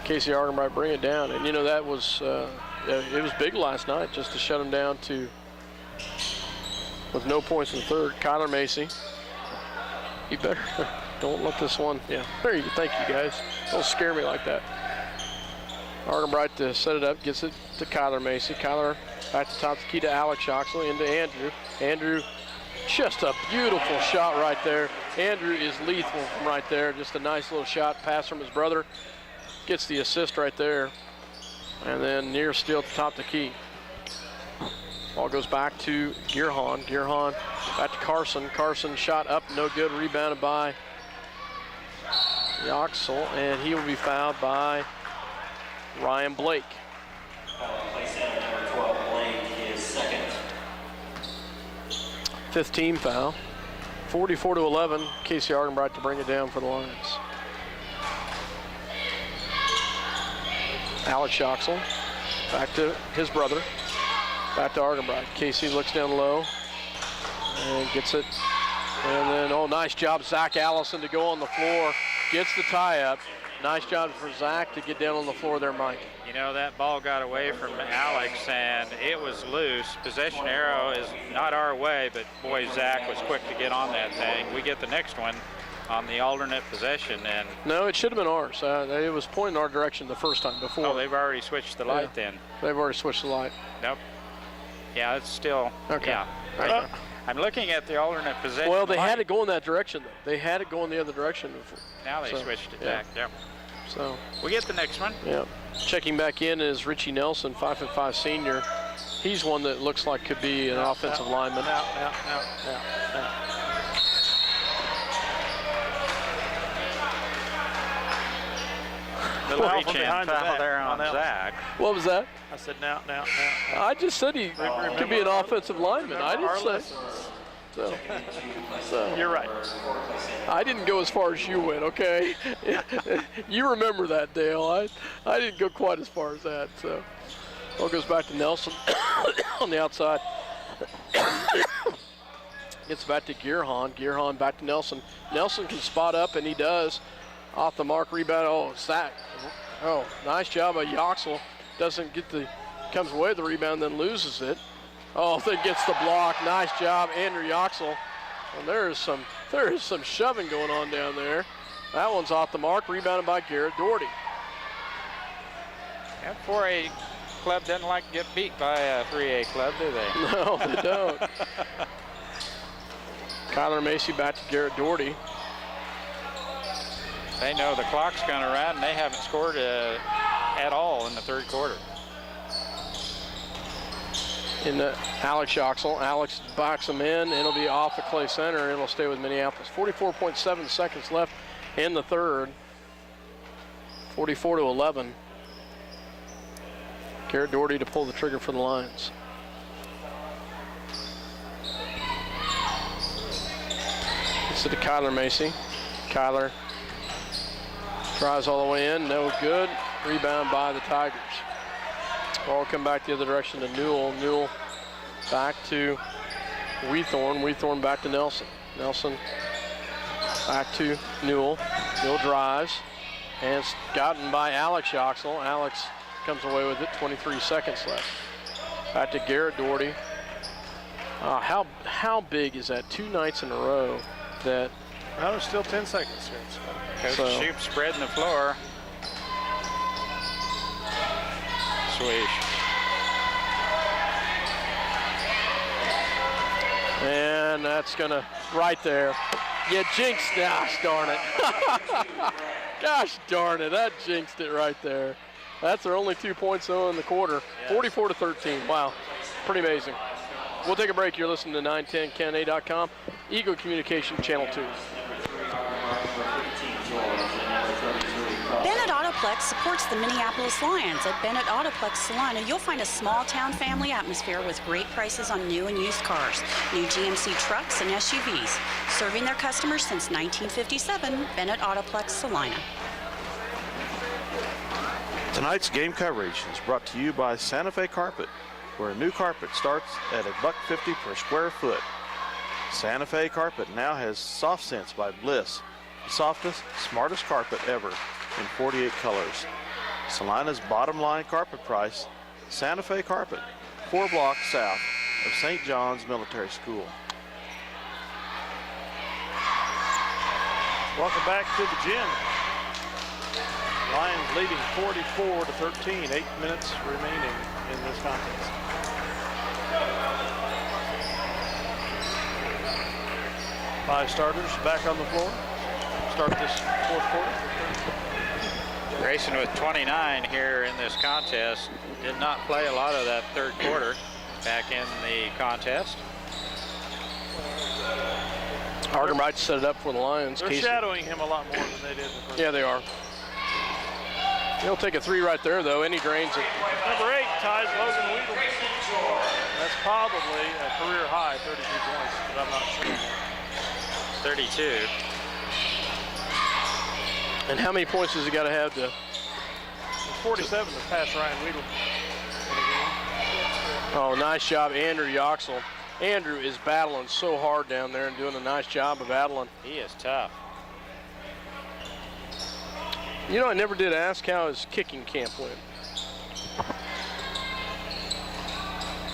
Casey Argenbright bring it down. And, you know, that was, it was big last night just to shut them down to, with no points in the third. Kyler Macy. You better, don't let this one, yeah. There you go. Thank you, guys. Don't scare me like that. Argenbright to set it up, gets it to Kyler Macy. Kyler back to top of the key to Alex Oxley, into Andrew. Andrew, just a beautiful shot right there. Andrew is lethal from right there. Just a nice little shot, pass from his brother. Gets the assist right there. And then near steal at the top of the key. Ball goes back to Gearhan. Gearhan back to Carson. Carson shot up, no good, rebounded by Yoxel, and he will be fouled by Ryan Blake. Play center number 12, Blake, his second. 5th team foul. 44-11, Casey Argenbright to bring it down for the Lions. Alex Yoxel back to his brother. Back to Argenbright. Casey looks down low and gets it. And then, oh, nice job, Zach Allison to go on the floor. Gets the tie up. Nice job for Zach to get down on the floor there, Mike. You know, that ball got away from Alex, and it was loose. Possession arrow is not our way, but boy, Zach was quick to get on that thing. We get the next one on the alternate possession, and no, it should have been ours. It was pointing our direction the first time before. oh, they've already switched the light then. They've already switched the light. Nope. Yeah, it's still. Okay. Yeah. Okay. I'm looking at the alternate possession. Well, they light. had it go in that direction, though. They had it going the other direction before. Now they switched it back. Yep. So we get the next one. Yeah. Checking back in is Richie Nelson, 5'5" senior. He's one that looks like could be an offensive lineman. Little Boy, foul from behind the foul back there on Alex. Zach. What was that? I said now. I just said he could be an offensive lineman. I didn't say. So You're right. I didn't go as far as you went, okay? You remember that, Dale. I didn't go quite as far as that. So ball goes back to Nelson on the outside. Gets back to Gearhan. Gearhan back to Nelson. Nelson can spot up, and he does. Off the mark, rebound. Oh, Zach. Oh, nice job by Yoxel. Doesn't get the, comes away with the rebound, then loses it. Oh, then gets the block. Nice job, Andrew Yoxel. And there is some shoving going on down there. That one's off the mark, rebounded by Garrett Doherty. That 4A club doesn't like to get beat by a 3A club, do they? No, they don't. Kyler Macy back to Garrett Doherty. They know the clock's going to run, and they haven't scored at all in the third quarter. In the Alex Yoxel. Alex backs him in. It'll be off the Clay Center. It'll stay with Minneapolis. 44.7 seconds left in the third. 44-11. Garrett Doherty to pull the trigger for the Lions. Gets it to Kyler Macy. Kyler tries all the way in. No good. Rebound by the Tigers. Ball come back the other direction to Newell. Newell back to Weethorn. Weethorn back to Nelson. Nelson back to Newell. Newell drives. And it's gotten by Alex Yoxel. Alex comes away with it. 23 seconds left. Back to Garrett Doherty. How big is that? 2 nights in a row that. Well, there's still 10 seconds here. Coach Shoop spreading the floor. Swish. And that's gonna, right there. You jinxed, gosh darn it. Gosh darn it, that jinxed it right there. That's their only 2 points though in the quarter. 44-13, wow, pretty amazing. We'll take a break. You're listening to 910KNA.com, Eagle Communication Channel 2. Bennett Autoplex supports the Minneapolis Lions. At Bennett Autoplex Salina, you'll find a small-town family atmosphere with great prices on new and used cars, new GMC trucks and SUVs. Serving their customers since 1957, Bennett Autoplex Salina. Tonight's game coverage is brought to you by Santa Fe Carpet, where a new carpet starts at $1.50 per square foot. Santa Fe Carpet now has Soft Sense by Bliss, the softest, smartest carpet ever in 48 colors. Salina's bottom line carpet price, Santa Fe Carpet, 4 blocks south of St. John's Military School. Welcome back to the gym. Lions leading 44-13, 8 minutes remaining in this contest. Five starters back on the floor. Start this fourth quarter. Grayson with 29 here in this contest. Did not play a lot of that third quarter back in the contest. Argenbright set it up for the Lions. They're shadowing him a lot more than they did the first. Yeah, they are. He'll take a 3 right there, though, and he drains it. Number 8 ties Logan Weedle. That's probably a career high, 32 points, but I'm not sure. 32. And how many points does he got to have to? 47 to pass Ryan Weedle in the game. Oh, nice job, Andrew Yoxel. Andrew is battling so hard down there and doing a nice job of battling. He is tough. You know, I never did ask how his kicking camp went.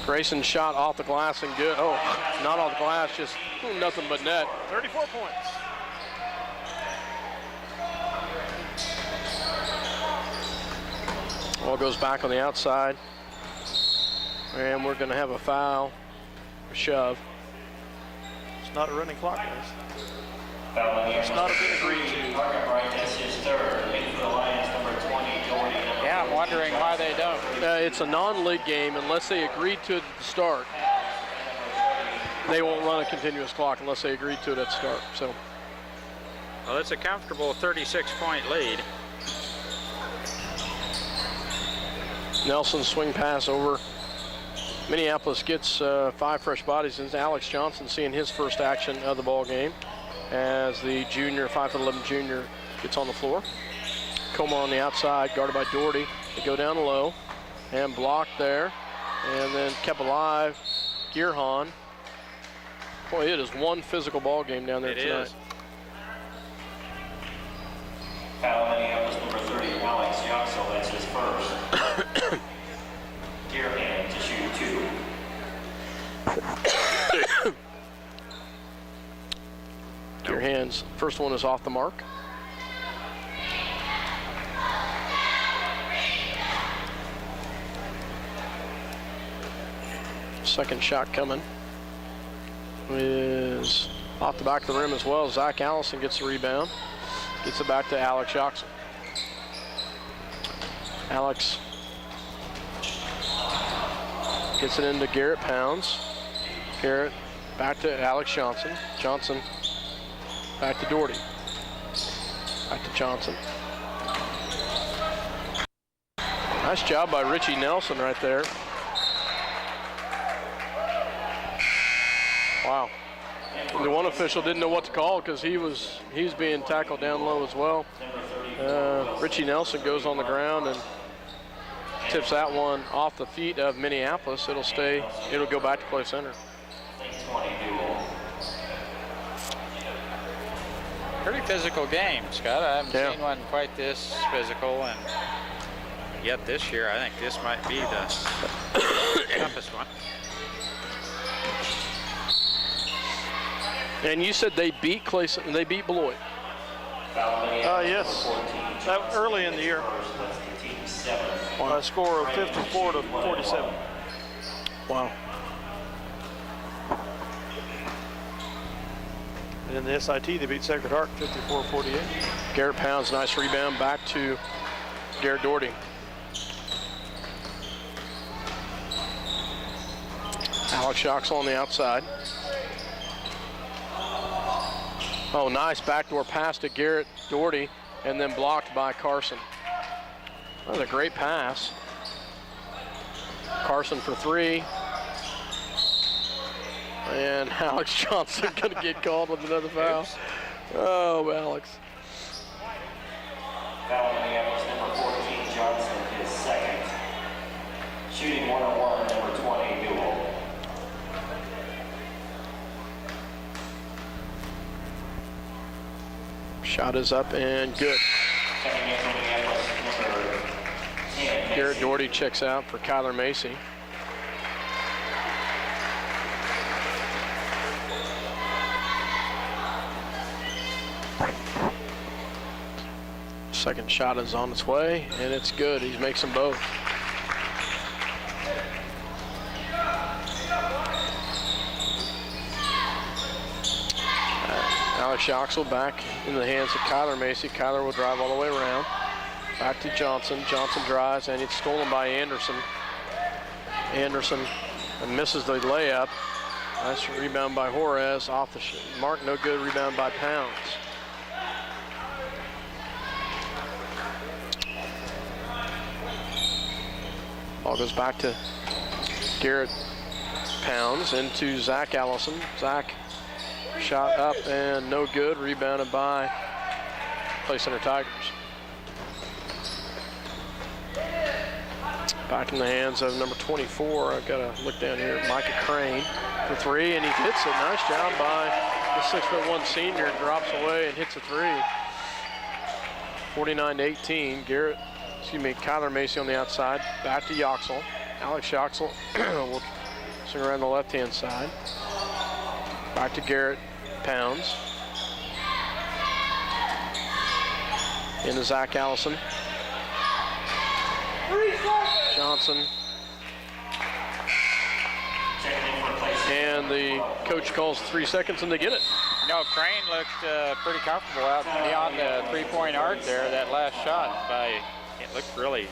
Grayson shot off the glass and good. Oh, not off the glass, just nothing but net. 34 points. Ball goes back on the outside. And we're going to have a foul, a shove. It's not a running clock, guys. It's not a bit agreed to. Argenbright, that's his third. In for the Lions, number 20, Doherty. Yeah, I'm wondering why they don't. It's a non-league game unless they agreed to it at the start. They won't run a continuous clock unless they agreed to it at the start. So, Well, it's a comfortable 36-point lead. Nelson swing pass over. Minneapolis gets 5 fresh bodies. And Alex Johnson seeing his first action of the ball game as the junior, 5'11" junior, gets on the floor. Coma on the outside, guarded by Doherty. They go down low and blocked there, and then kept alive. Gearhan. Boy, it is one physical ball game down there tonight. It is. Foul Minneapolis, number 30, Alex Yoxel, that's his first. Gearhan to shoot 2. Gearhan's first one is off the mark. Second shot coming is off the back of the rim as well. Zach Allison gets the rebound. Gets it back to Alex Yoxel. Alex gets it into Garrett Pounds. Garrett back to Alex Johnson. Johnson back to Doherty. Back to Johnson. Nice job by Richie Nelson right there. Wow. The one official didn't know what to call because he was being tackled down low as well. Richie Nelson goes on the ground and tips that one off the feet of Minneapolis. It'll go back to play center. Pretty physical game, Scott. I haven't seen one quite this physical, and yet this year I think this might be the toughest one. And you said they beat Clayson, they beat Beloit. Yes, that early in the year. A score of 54-47. Wow. And in the SIT, they beat Sacred Heart 54-48. Garrett Pounds, nice rebound back to Garrett Doherty. Alex Yoxel on the outside. Oh, nice backdoor pass to Garrett Doherty and then blocked by Carson. That was a great pass. Carson for 3. And Alex Johnson going to get called with another foul. Oops. Oh, Alex. Foul Minneapolis, number 14, Johnson, his second. Shooting 101, number 20, Newell. Shot is up and good. Coming in from Minneapolis, number Garrett Doherty checks out for Kyler Macy. Second shot is on its way, and it's good. He makes them both. Alex Yoxel back in the hands of Kyler Macy. Kyler will drive all the way around. Back to Johnson. Johnson drives, and it's stolen by Anderson. Anderson misses the layup. Nice rebound by Juarez. Off the mark, no good. Rebound by Pounds. Ball goes back to Garrett Pounds into Zach Allison. Zach shot up and no good. Rebounded by Clay Center Tigers. Back in the hands of number 24. I've got to look down here. Micah Crane for three, and he hits it. Nice job by the 6'1" senior. Drops away and hits a three. 49-18. Kyler Macy on the outside. Back to Yoxel. Alex Yoxel will swing around the left-hand side. Back to Garrett Pounds. Into Zach Allison. Johnson. And the coach calls 3 seconds and they get it. No, Crane looked pretty comfortable out beyond the three-point arc there. That last shot it looked really,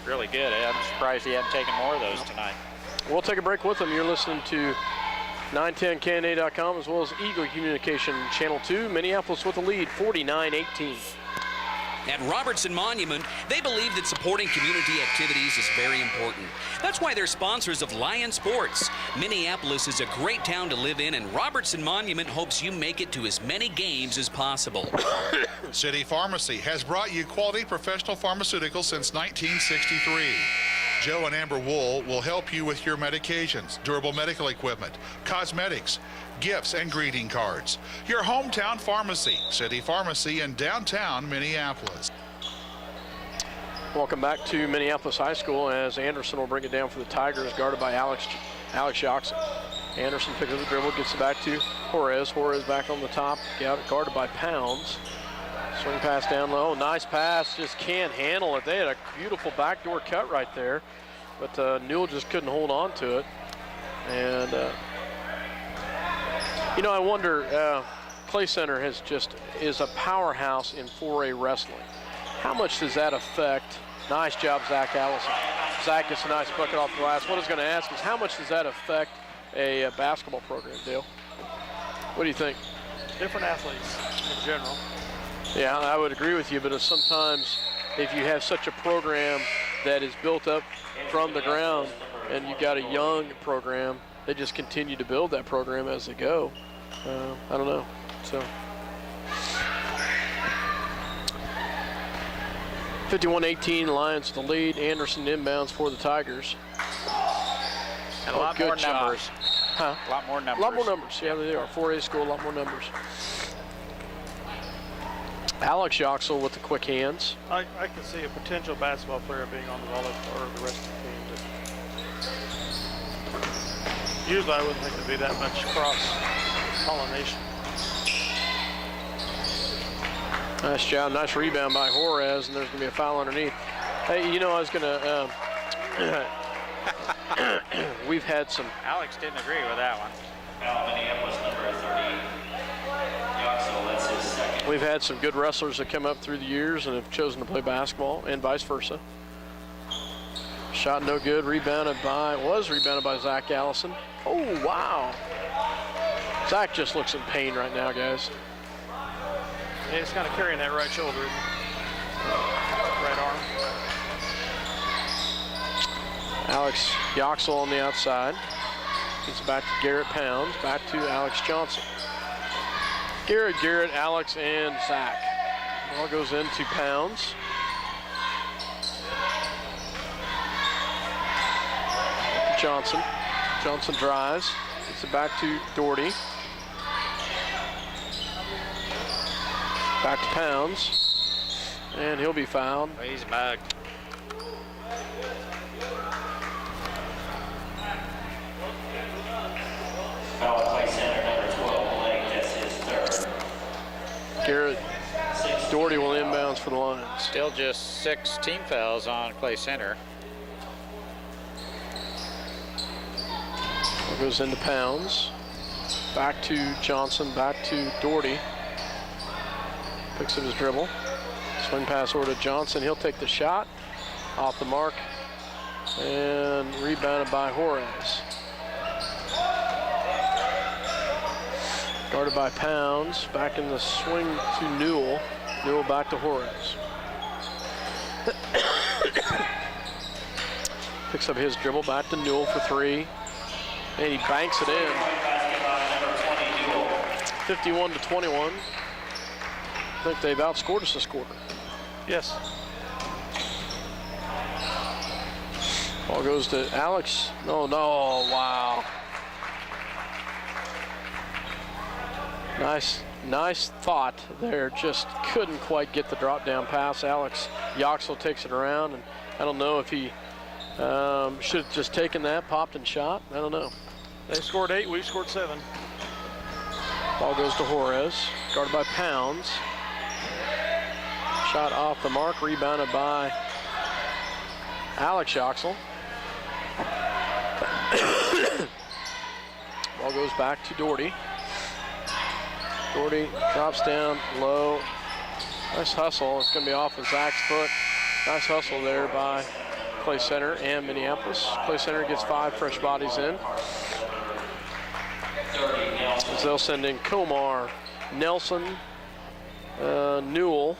really good. I'm surprised he hadn't taken more of those tonight. We'll take a break with him. You're listening to 910KNA.com as well as Eagle Communication Channel 2. Minneapolis with the lead, 49-18. At Robertson Monument, they believe that supporting community activities is very important. That's why they're sponsors of Lion Sports. Minneapolis is a great town to live in, and Robertson Monument hopes you make it to as many games as possible. City Pharmacy has brought you quality professional pharmaceuticals since 1963. Joe and Amber Wool will help you with your medications, durable medical equipment, cosmetics, gifts, and greeting cards. Your hometown pharmacy, City Pharmacy in downtown Minneapolis. Welcome back to Minneapolis High School as Anderson will bring it down for the Tigers, guarded by Alex Yoxel. Anderson picks up the dribble, gets it back to Juarez. Juarez back on the top, guarded by Pounds. Swing pass down low, nice pass, just can't handle it. They had a beautiful backdoor cut right there, but Newell just couldn't hold on to it. And I wonder, Clay Center is a powerhouse in 4A wrestling. How much does that affect? Nice job, Zach Allison. Zach gets a nice bucket off the glass. What I was going to ask is how much does that affect a basketball program, Dale? What do you think? Different athletes in general. Yeah, I would agree with you, but sometimes if you have such a program that is built up from the ground and you've got a young program, they just continue to build that program as they go. I don't know. So 51-18, Lions the lead. Anderson inbounds for the Tigers. And a lot more numbers. Huh? A lot more numbers. A lot more numbers. Yeah, they are. 4A school, a lot more numbers. Alex Yoxel with the quick hands. I can see a potential basketball player being on the volleyball or the rest of the team. But usually I wouldn't think there'd be that much cross-pollination. Nice job. Nice rebound by Juarez, and there's going to be a foul underneath. Hey, I was going to... we've had some... Alex didn't agree with that one. Minneapolis number 30. Yoxel, that's his second. We've had some good wrestlers that come up through the years and have chosen to play basketball, and vice versa. Shot no good. Rebounded by Zach Allison. Oh, wow. Zach just looks in pain right now, guys. Yeah, he's kind of carrying that right shoulder, right arm. Alex Yoxel on the outside. Gets it back to Garrett Pounds. Back to Alex Johnson. Garrett, Alex, and Zach. Ball goes into Pounds. Johnson. Johnson drives. Gets it back to Doherty. Back to Pounds. And he'll be fouled. He's bugged. Foul at play center, number 12, Blake. That's his third. Garrett Doherty will inbounds for the Lions. Still just 6 team fouls on Clay Center. It goes into Pounds. Back to Johnson, back to Doherty. Picks up his dribble. Swing pass over to Johnson. He'll take the shot. Off the mark. And rebounded by Juarez. Guarded by Pounds. Back in the swing to Newell. Newell back to Juarez. Picks up his dribble. Back to Newell for 3. And he banks it in. 51-21. I think they've outscored us this quarter. Yes. Ball goes to Alex. No, wow. Nice thought there. Just couldn't quite get the drop down pass. Alex Yoxel takes it around, and I don't know if he should have just taken that, popped and shot. I don't know. They scored 8, we scored 7. Ball goes to Juarez, guarded by Pounds. Shot off the mark, rebounded by Alex Yoxel. Ball goes back to Doherty. Doherty drops down low. Nice hustle. It's going to be off of Zach's foot. Nice hustle there by Clay Center and Minneapolis. Clay Center gets 5 fresh bodies in. As they'll send in Komar, Nelson, Newell,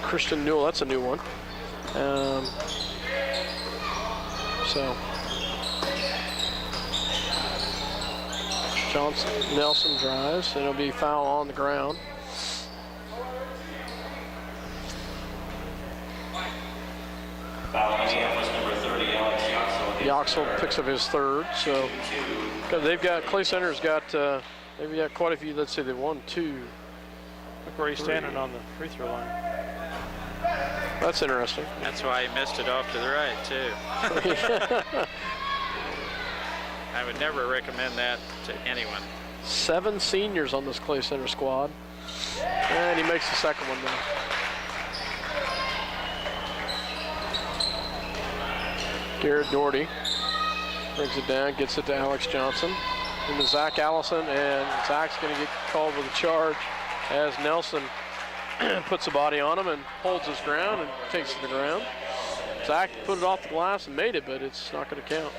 Christian Newell, that's a new one. So Johnson, Nelson drives, and it'll be foul on the ground. Foul Minneapolis, number 30, Alex Yoxel. Yoxel picks up his third, so they've got, Clay Center's got, they've got quite a few, let's say they 1, 2. Look where he's standing on the free throw line. That's interesting. That's why he missed it off to the right, too. I would never recommend that to anyone. 7 seniors on this Clay Center squad. And he makes the second one now. Garrett Doherty brings it down, gets it to Alex Johnson. Into Zach Allison, and Zach's going to get called with a charge as Nelson puts a body on him and holds his ground and takes it to the ground. Zach put it off the glass and made it, but it's not going to count.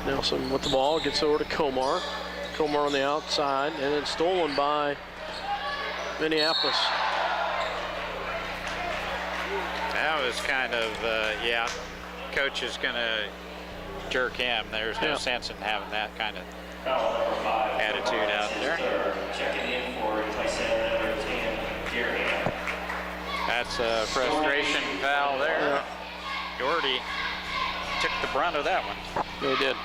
Nelson with the ball, gets over to Komar. Komar on the outside, and then stolen by Minneapolis. That was kind of, yeah, coach is going to jerk him. There's no sense in having that kind of attitude out there. Checking in for Clay Center, number 10, Gary. That's a frustration foul there. Yeah. Doherty took the brunt of that one. They did.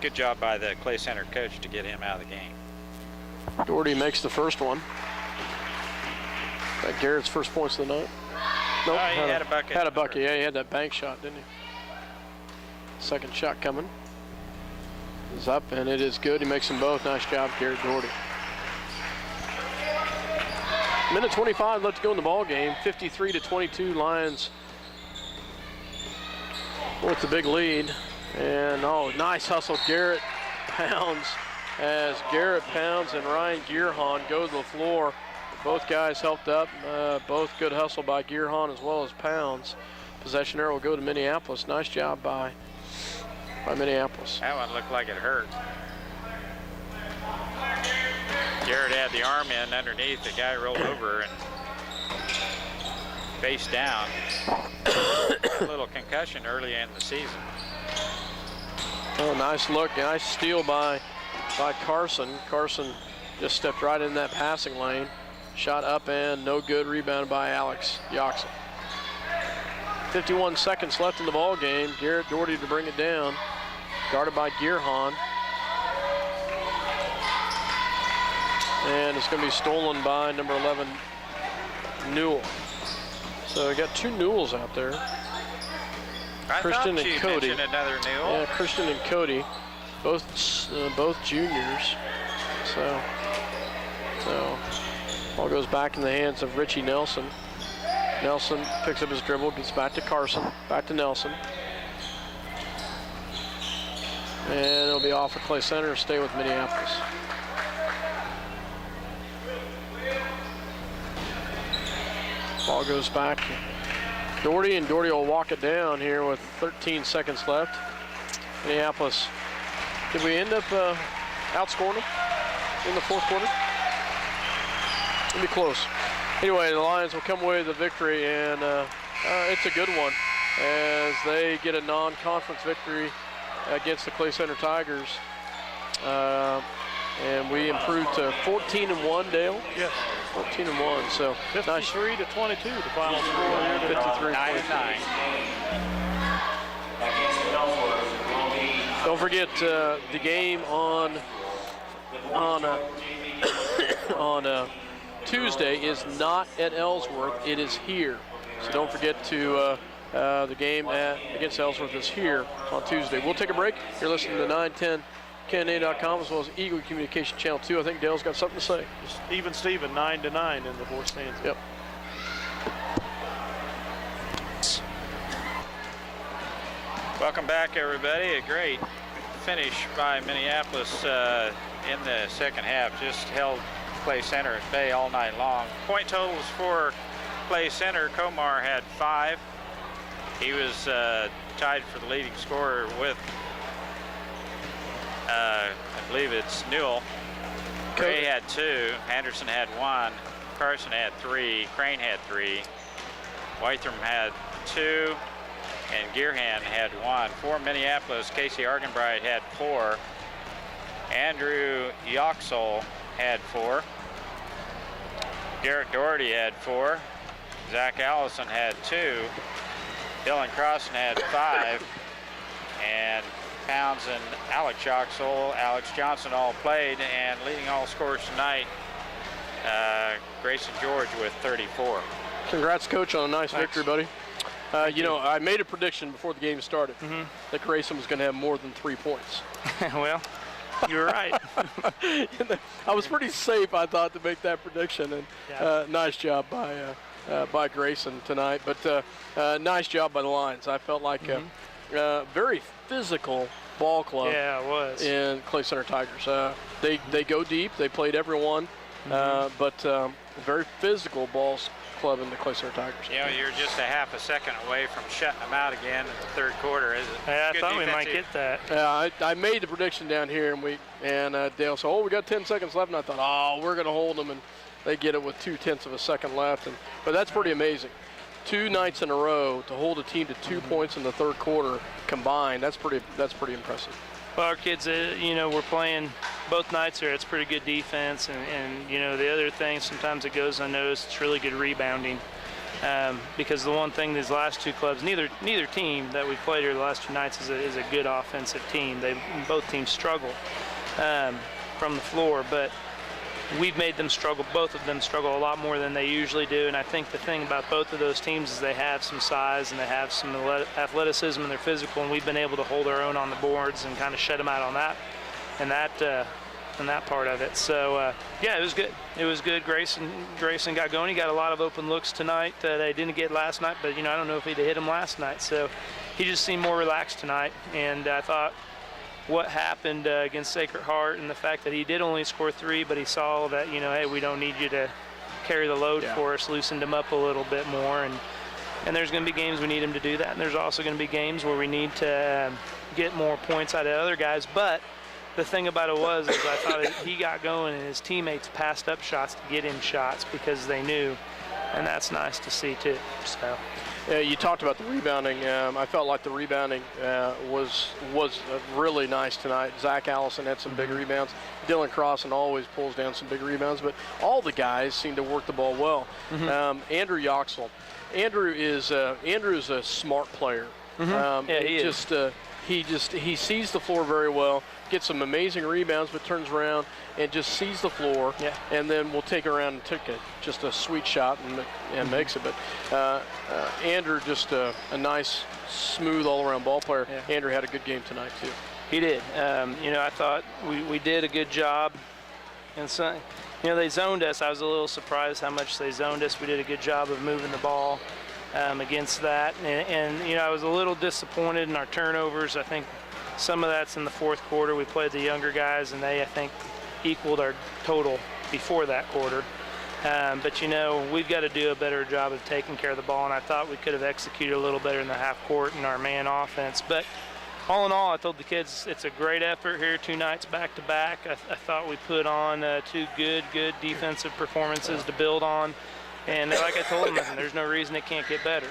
Good job by the Clay Center coach to get him out of the game. Doherty makes the first one. That Garrett's first points of the night. Nope, Oh, he had a bucket. Had a bucket, yeah, he had that bank shot, didn't he? Second shot coming. Is up, and it is good. He makes them both. Nice job, Garrett Doherty. Minute 25 left to go in the ball game. 53-22, Lions with the big lead. And oh, nice hustle, Garrett Pounds, as Garrett Pounds and Ryan Gearhan go to the floor. Both guys helped up. Both good hustle by Gearhan as well as Pounds. Possession arrow will go to Minneapolis. Nice job by Minneapolis. That one looked like it hurt. Garrett had the arm in underneath. The guy rolled over and face down. A little concussion early in the season. Oh, nice look. Nice steal by Carson. Carson just stepped right in that passing lane. Shot up and no good. Rebounded by Alex Yoxel. 51 seconds left in the ball game. Garrett Doherty to bring it down. Guarded by Gearhan. And it's going to be stolen by number 11, Newell. So we got 2 Newells out there. Christian thought and you Cody. mentioned another Newell. Yeah, Christian and Cody, both juniors. So ball goes back in the hands of Richie Nelson. Nelson picks up his dribble, gets back to Carson, back to Nelson. And it'll be off of Clay Center, stay with Minneapolis. Ball goes back. Doherty, and Doherty will walk it down here with 13 seconds left. Minneapolis, did we end up outscoring them in the fourth quarter? It'll be close. Anyway, the Lions will come away with the victory, and it's a good one as they get a non-conference victory against the Clay Center Tigers. And we improved to 14-1, Dale? Yes. 14-1, so 53 to 22, the final score. 53 9-9. Don't forget the game on Tuesday is not at Ellsworth. It is here. So don't forget to the game against Ellsworth is here on Tuesday. We'll take a break. You're listening to 910 KNA.com as well as Eagle Communication Channel 2. I think Dale's got something to say. Even Steven, 9-9 in the fourth stanza. Yep. Welcome back, everybody. A great finish by Minneapolis in the second half. Just held Clay Center at bay all night long. Point totals for Clay Center. Komar had 5. He was tied for the leading scorer with, I believe it's Newell. Gray had 2. Henderson had 1. Carson had 3. Crane had 3. Wythram had 2. And Gearhan had 1. For Minneapolis, Casey Argenbright had 4. Andrew Yoxel had 4. Garrett Doherty had 4. Zach Allison had 2. Dylan Crossan had 5. And Pounds and Alex Yoxel, Alex Johnson all played, and leading all scorers tonight, Grayson George with 34. Congrats, Coach, on a nice victory, buddy. You know, I made a prediction before the game started that Grayson was going to have more than 3 points. Well, you were right. I was pretty safe, I thought, to make that prediction, and nice job by Grayson tonight. But nice job by the Lions. I felt like very physical ball club. Yeah, it was. In Clay Center Tigers. They go deep. They played everyone, but very physical balls club in the Clay Center Tigers. You know, you're just a half a second away from shutting them out again in the third quarter, isn't it? Yeah, I thought we might get that. Yeah, I made the prediction down here, and Dale said, "Oh, we got 10 seconds left," and I thought, "Oh, we're going to hold them," and they get it with 0.2 of a second left. But that's pretty amazing. 2 nights in a row to hold a team to 2 points in the third quarter combined. That's pretty impressive. Well, our kids, you know, we're playing both nights here. It's pretty good defense, and you know, the other thing, sometimes it goes unnoticed, it's really good rebounding. Because the one thing these last 2 clubs, neither team that we played here the last 2 nights is a good offensive team. Both teams struggle from the floor, but we've made them struggle. Both of them struggle a lot more than they usually do, and I think the thing about both of those teams is they have some size and they have some athleticism and they're physical, and we've been able to hold our own on the boards and kind of shut them out on that and that part of it. So yeah, it was good. It was good. Grayson got going. He got a lot of open looks tonight that I didn't get last night, but you know, I don't know if he'd have hit him last night. So he just seemed more relaxed tonight, and I thought what happened against Sacred Heart and the fact that he did only score 3, but he saw that, you know, hey, we don't need you to carry the load for us, loosened him up a little bit more. And there's going to be games we need him to do that. And there's also going to be games where we need to get more points out of other guys. But the thing about it is I thought he got going and his teammates passed up shots to get him shots because they knew. And that's nice to see too. So. You talked about the rebounding. I felt like the rebounding was really nice tonight. Zach Allison had some big rebounds. Dylan Crossan always pulls down some big rebounds, but all the guys seem to work the ball well. Andrew Yoxel. Andrew is a smart player. Yeah, he is. he sees the floor very well, gets some amazing rebounds, but turns around and just sees the floor, and then will take around and take just a sweet shot and makes it. But Andrew, just a nice, smooth all-around ball player. Yeah. Andrew had a good game tonight too. He did. I thought we did a good job, and so, they zoned us. I was a little surprised how much they zoned us. We did a good job of moving the ball against that, and I was a little disappointed in our turnovers. I think some of that's in the fourth quarter. We played the younger guys, and they, I think, equaled our total before that quarter. But we've got to do a better job of taking care of the ball, and I thought we could have executed a little better in the half court in our man offense. But all in all, I told the kids it's a great effort here, 2 nights back to back. I thought we put on 2 good defensive performances to build on. And like I told them, there's no reason it can't get better.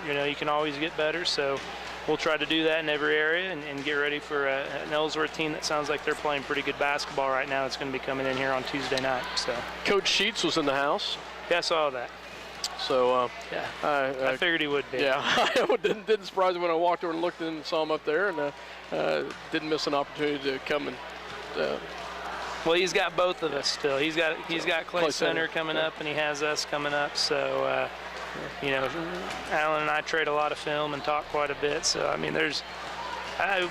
You can always get better, so we'll try to do that in every area and get ready for an Ellsworth team that sounds like they're playing pretty good basketball right now. It's going to be coming in here on Tuesday night. So Coach Sheets was in the house. Yeah, I saw that. So I figured he would be. Yeah, I didn't surprise me when I walked over and looked and saw him up there, and didn't miss an opportunity to come and. Well, he's got both of us still. He's got Clay Center coming up, and he has us coming up. So, Alan and I trade a lot of film and talk quite a bit. So,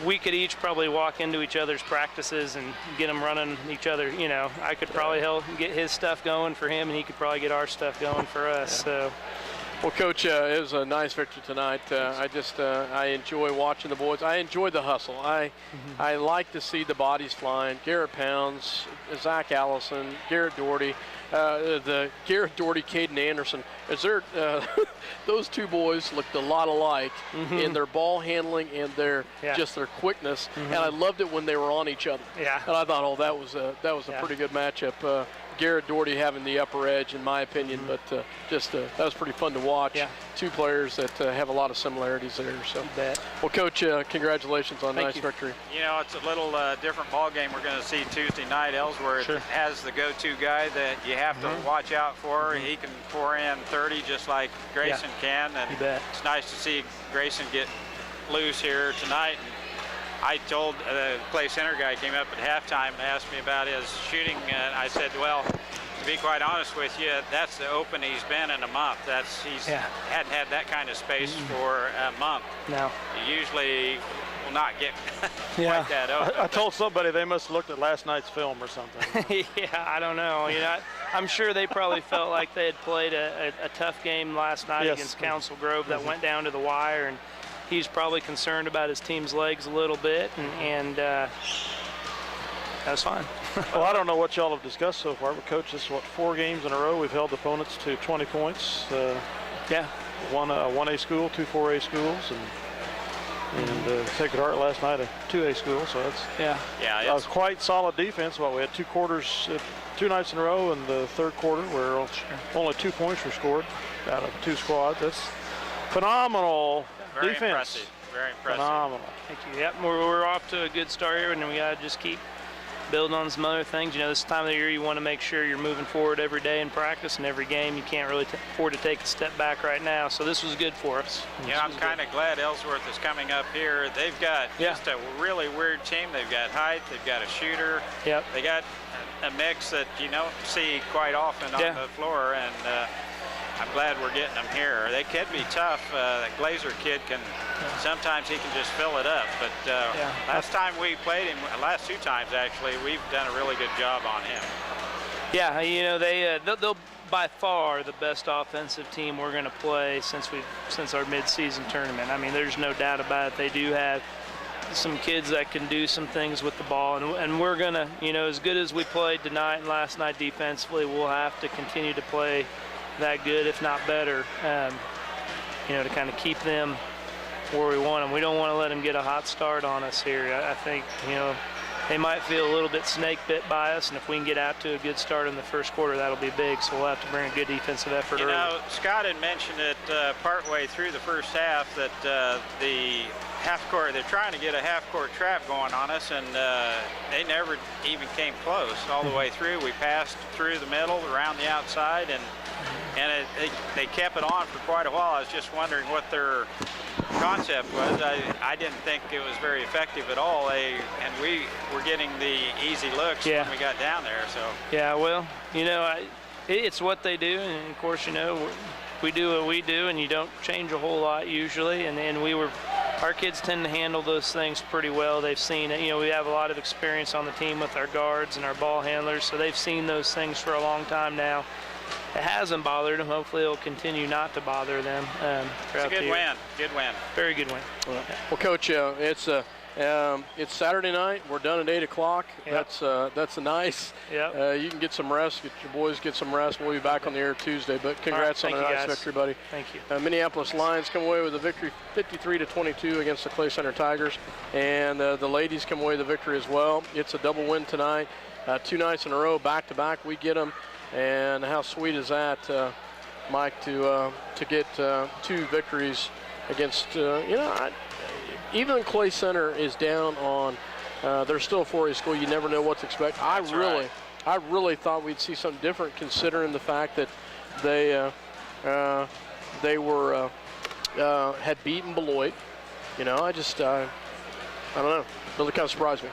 we could each probably walk into each other's practices and get them running each other. I could probably help get his stuff going for him, and he could probably get our stuff going for us. So. Well, Coach, it was a nice victory tonight. I enjoy watching the boys. I enjoy the hustle. I like to see the bodies flying. Garrett Pounds, Zach Allison, Garrett Doherty, the Garrett Doherty, Caden Anderson. Those 2 boys looked a lot alike in their ball handling and their quickness. And I loved it when they were on each other. Yeah. And I thought, that was a pretty good matchup. Garrett Doherty having the upper edge, in my opinion, but that was pretty fun to watch. Yeah. 2 players that have a lot of similarities there. So, well, Coach, congratulations on a nice victory. It's a little different ball game we're going to see Tuesday night. Ellsworth has the go-to guy that you have to watch out for. He can pour in 30 just like Grayson can, and it's nice to see Grayson get loose here tonight. I told the Clay Center guy came up at halftime and asked me about his shooting, and I said, well, to be quite honest with you, that's the open he's been in a month. Hadn't had that kind of space for a month. No. He usually will not get quite that open. I told somebody they must have looked at last night's film or something. I don't know. I'm sure they probably felt like they had played a tough game last night against Council Grove that went down to the wire, and he's probably concerned about his team's legs a little bit, and that was fine. Well, I don't know what y'all have discussed so far, but Coach, this is 4 games in a row we've held opponents to 20 points. One 1A school, 2 4A schools, and Sacred Heart last night, a 2A school. So that's that was quite solid defense. Well, we had 2 quarters, 2 nights in a row, in the third quarter where only 2 points were scored out of 2 squads. That's phenomenal. Very defense. Impressive. Very impressive. Phenomenal. Thank you. Yep, we're off to a good start here, and we got to just keep building on some other things. This time of the year, you want to make sure you're moving forward every day in practice and every game. You can't really afford to take a step back right now, so this was good for us. I'm kind of glad Ellsworth is coming up here. They've got just a really weird team. They've got height. They've got a shooter. Yep. They got a mix that you don't see quite often on the floor, and I'm glad we're getting them here. They could be tough. That Glazer kid sometimes he can just fill it up. But last time we played him, last 2 times actually, we've done a really good job on him. Yeah, they'll by far the best offensive team we're going to play since our mid-season tournament. There's no doubt about it. They do have some kids that can do some things with the ball, and we're going to, as good as we played tonight and last night defensively, we'll have to continue to play that good, if not better, to kind of keep them where we want them. We don't want to let them get a hot start on us here. I think, they might feel a little bit snake bit by us, and if we can get out to a good start in the first quarter, that'll be big. So we'll have to bring a good defensive effort early. Scott had mentioned it partway through the first half that the half-court, they're trying to get a half-court trap going on us, and they never even came close all the way through. We passed through the middle, around the outside, and they kept it on for quite a while. I was just wondering what their concept was. I didn't think it was very effective at all. We were getting the easy looks when we got down there. So yeah, well, you know, it's what they do, and of course, you know, we do what we do, and you don't change a whole lot usually. And our kids tend to handle those things pretty well. They've seen it. You know, we have a lot of experience on the team with our guards and our ball handlers, so they've seen those things for a long time now. It hasn't bothered them. Hopefully, it'll continue not to bother them. It's a good win. Good win. Very good win. Well, Coach, it's Saturday night. We're done at 8 o'clock. Yep. That's nice. Yep. You can get some rest. Get your boys get some rest. We'll be back on the air Tuesday. But congrats on a nice victory, buddy. Thank you. Minneapolis Lions come away with a victory, 53-22 against the Clay Center Tigers, and the ladies come away with a victory as well. It's a double win tonight. 2 nights in a row, back to back. We get them. And how sweet is that, Mike, to get 2 victories against, even Clay Center is down on, they're still a 4A school. You never know what to expect. I really thought we'd see something different, considering the fact that they had beaten Beloit. You know, I don't know. Really kind of surprised me.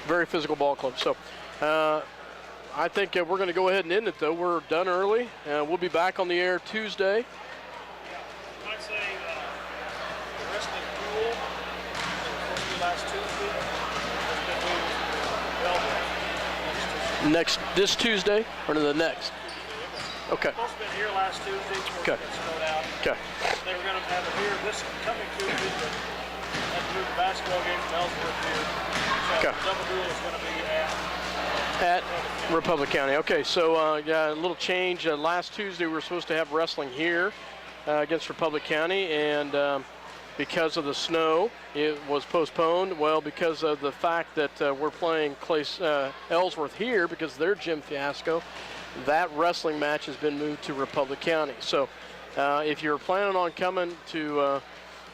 Very physical ball club. So. I think we're going to go ahead and end it, though. We're done early, and we'll be back on the air Tuesday. I'd say the rest of the duel last Tuesday. This Tuesday or the next? Okay. Supposed to be here last Tuesday. Okay. Okay. They were going to have it here this coming Tuesday, but had to move the basketball game from Ellsworth here. So the double duel is going to be at Republic County. Okay, so a little change. Last Tuesday we were supposed to have wrestling here against Republic County, and because of the snow, it was postponed. Well, because of the fact that we're playing Ellsworth here because of their gym fiasco, that wrestling match has been moved to Republic County. So if you're planning on coming to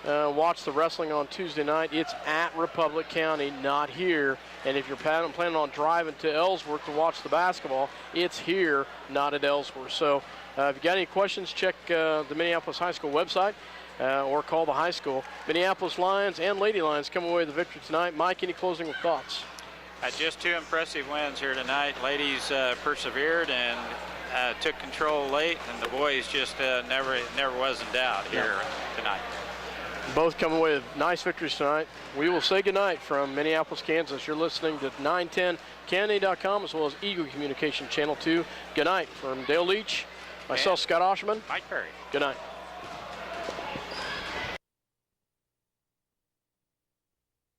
watch the wrestling on Tuesday night, it's at Republic County, not here. And if you're planning on driving to Ellsworth to watch the basketball, it's here, not at Ellsworth. So if you got any questions, check the Minneapolis High School website or call the high school. Minneapolis Lions and Lady Lions come away with the victory tonight. Mike, any closing thoughts? Just 2 impressive wins here tonight. Ladies persevered and took control late, and the boys just never was in doubt here tonight. Both come away with nice victories tonight. We will say goodnight from Minneapolis, Kansas. You're listening to 910canada.com as well as Eagle Communication Channel 2. Good night from Dale Leach, myself, Scott Osherman. Mike Perry. Good night.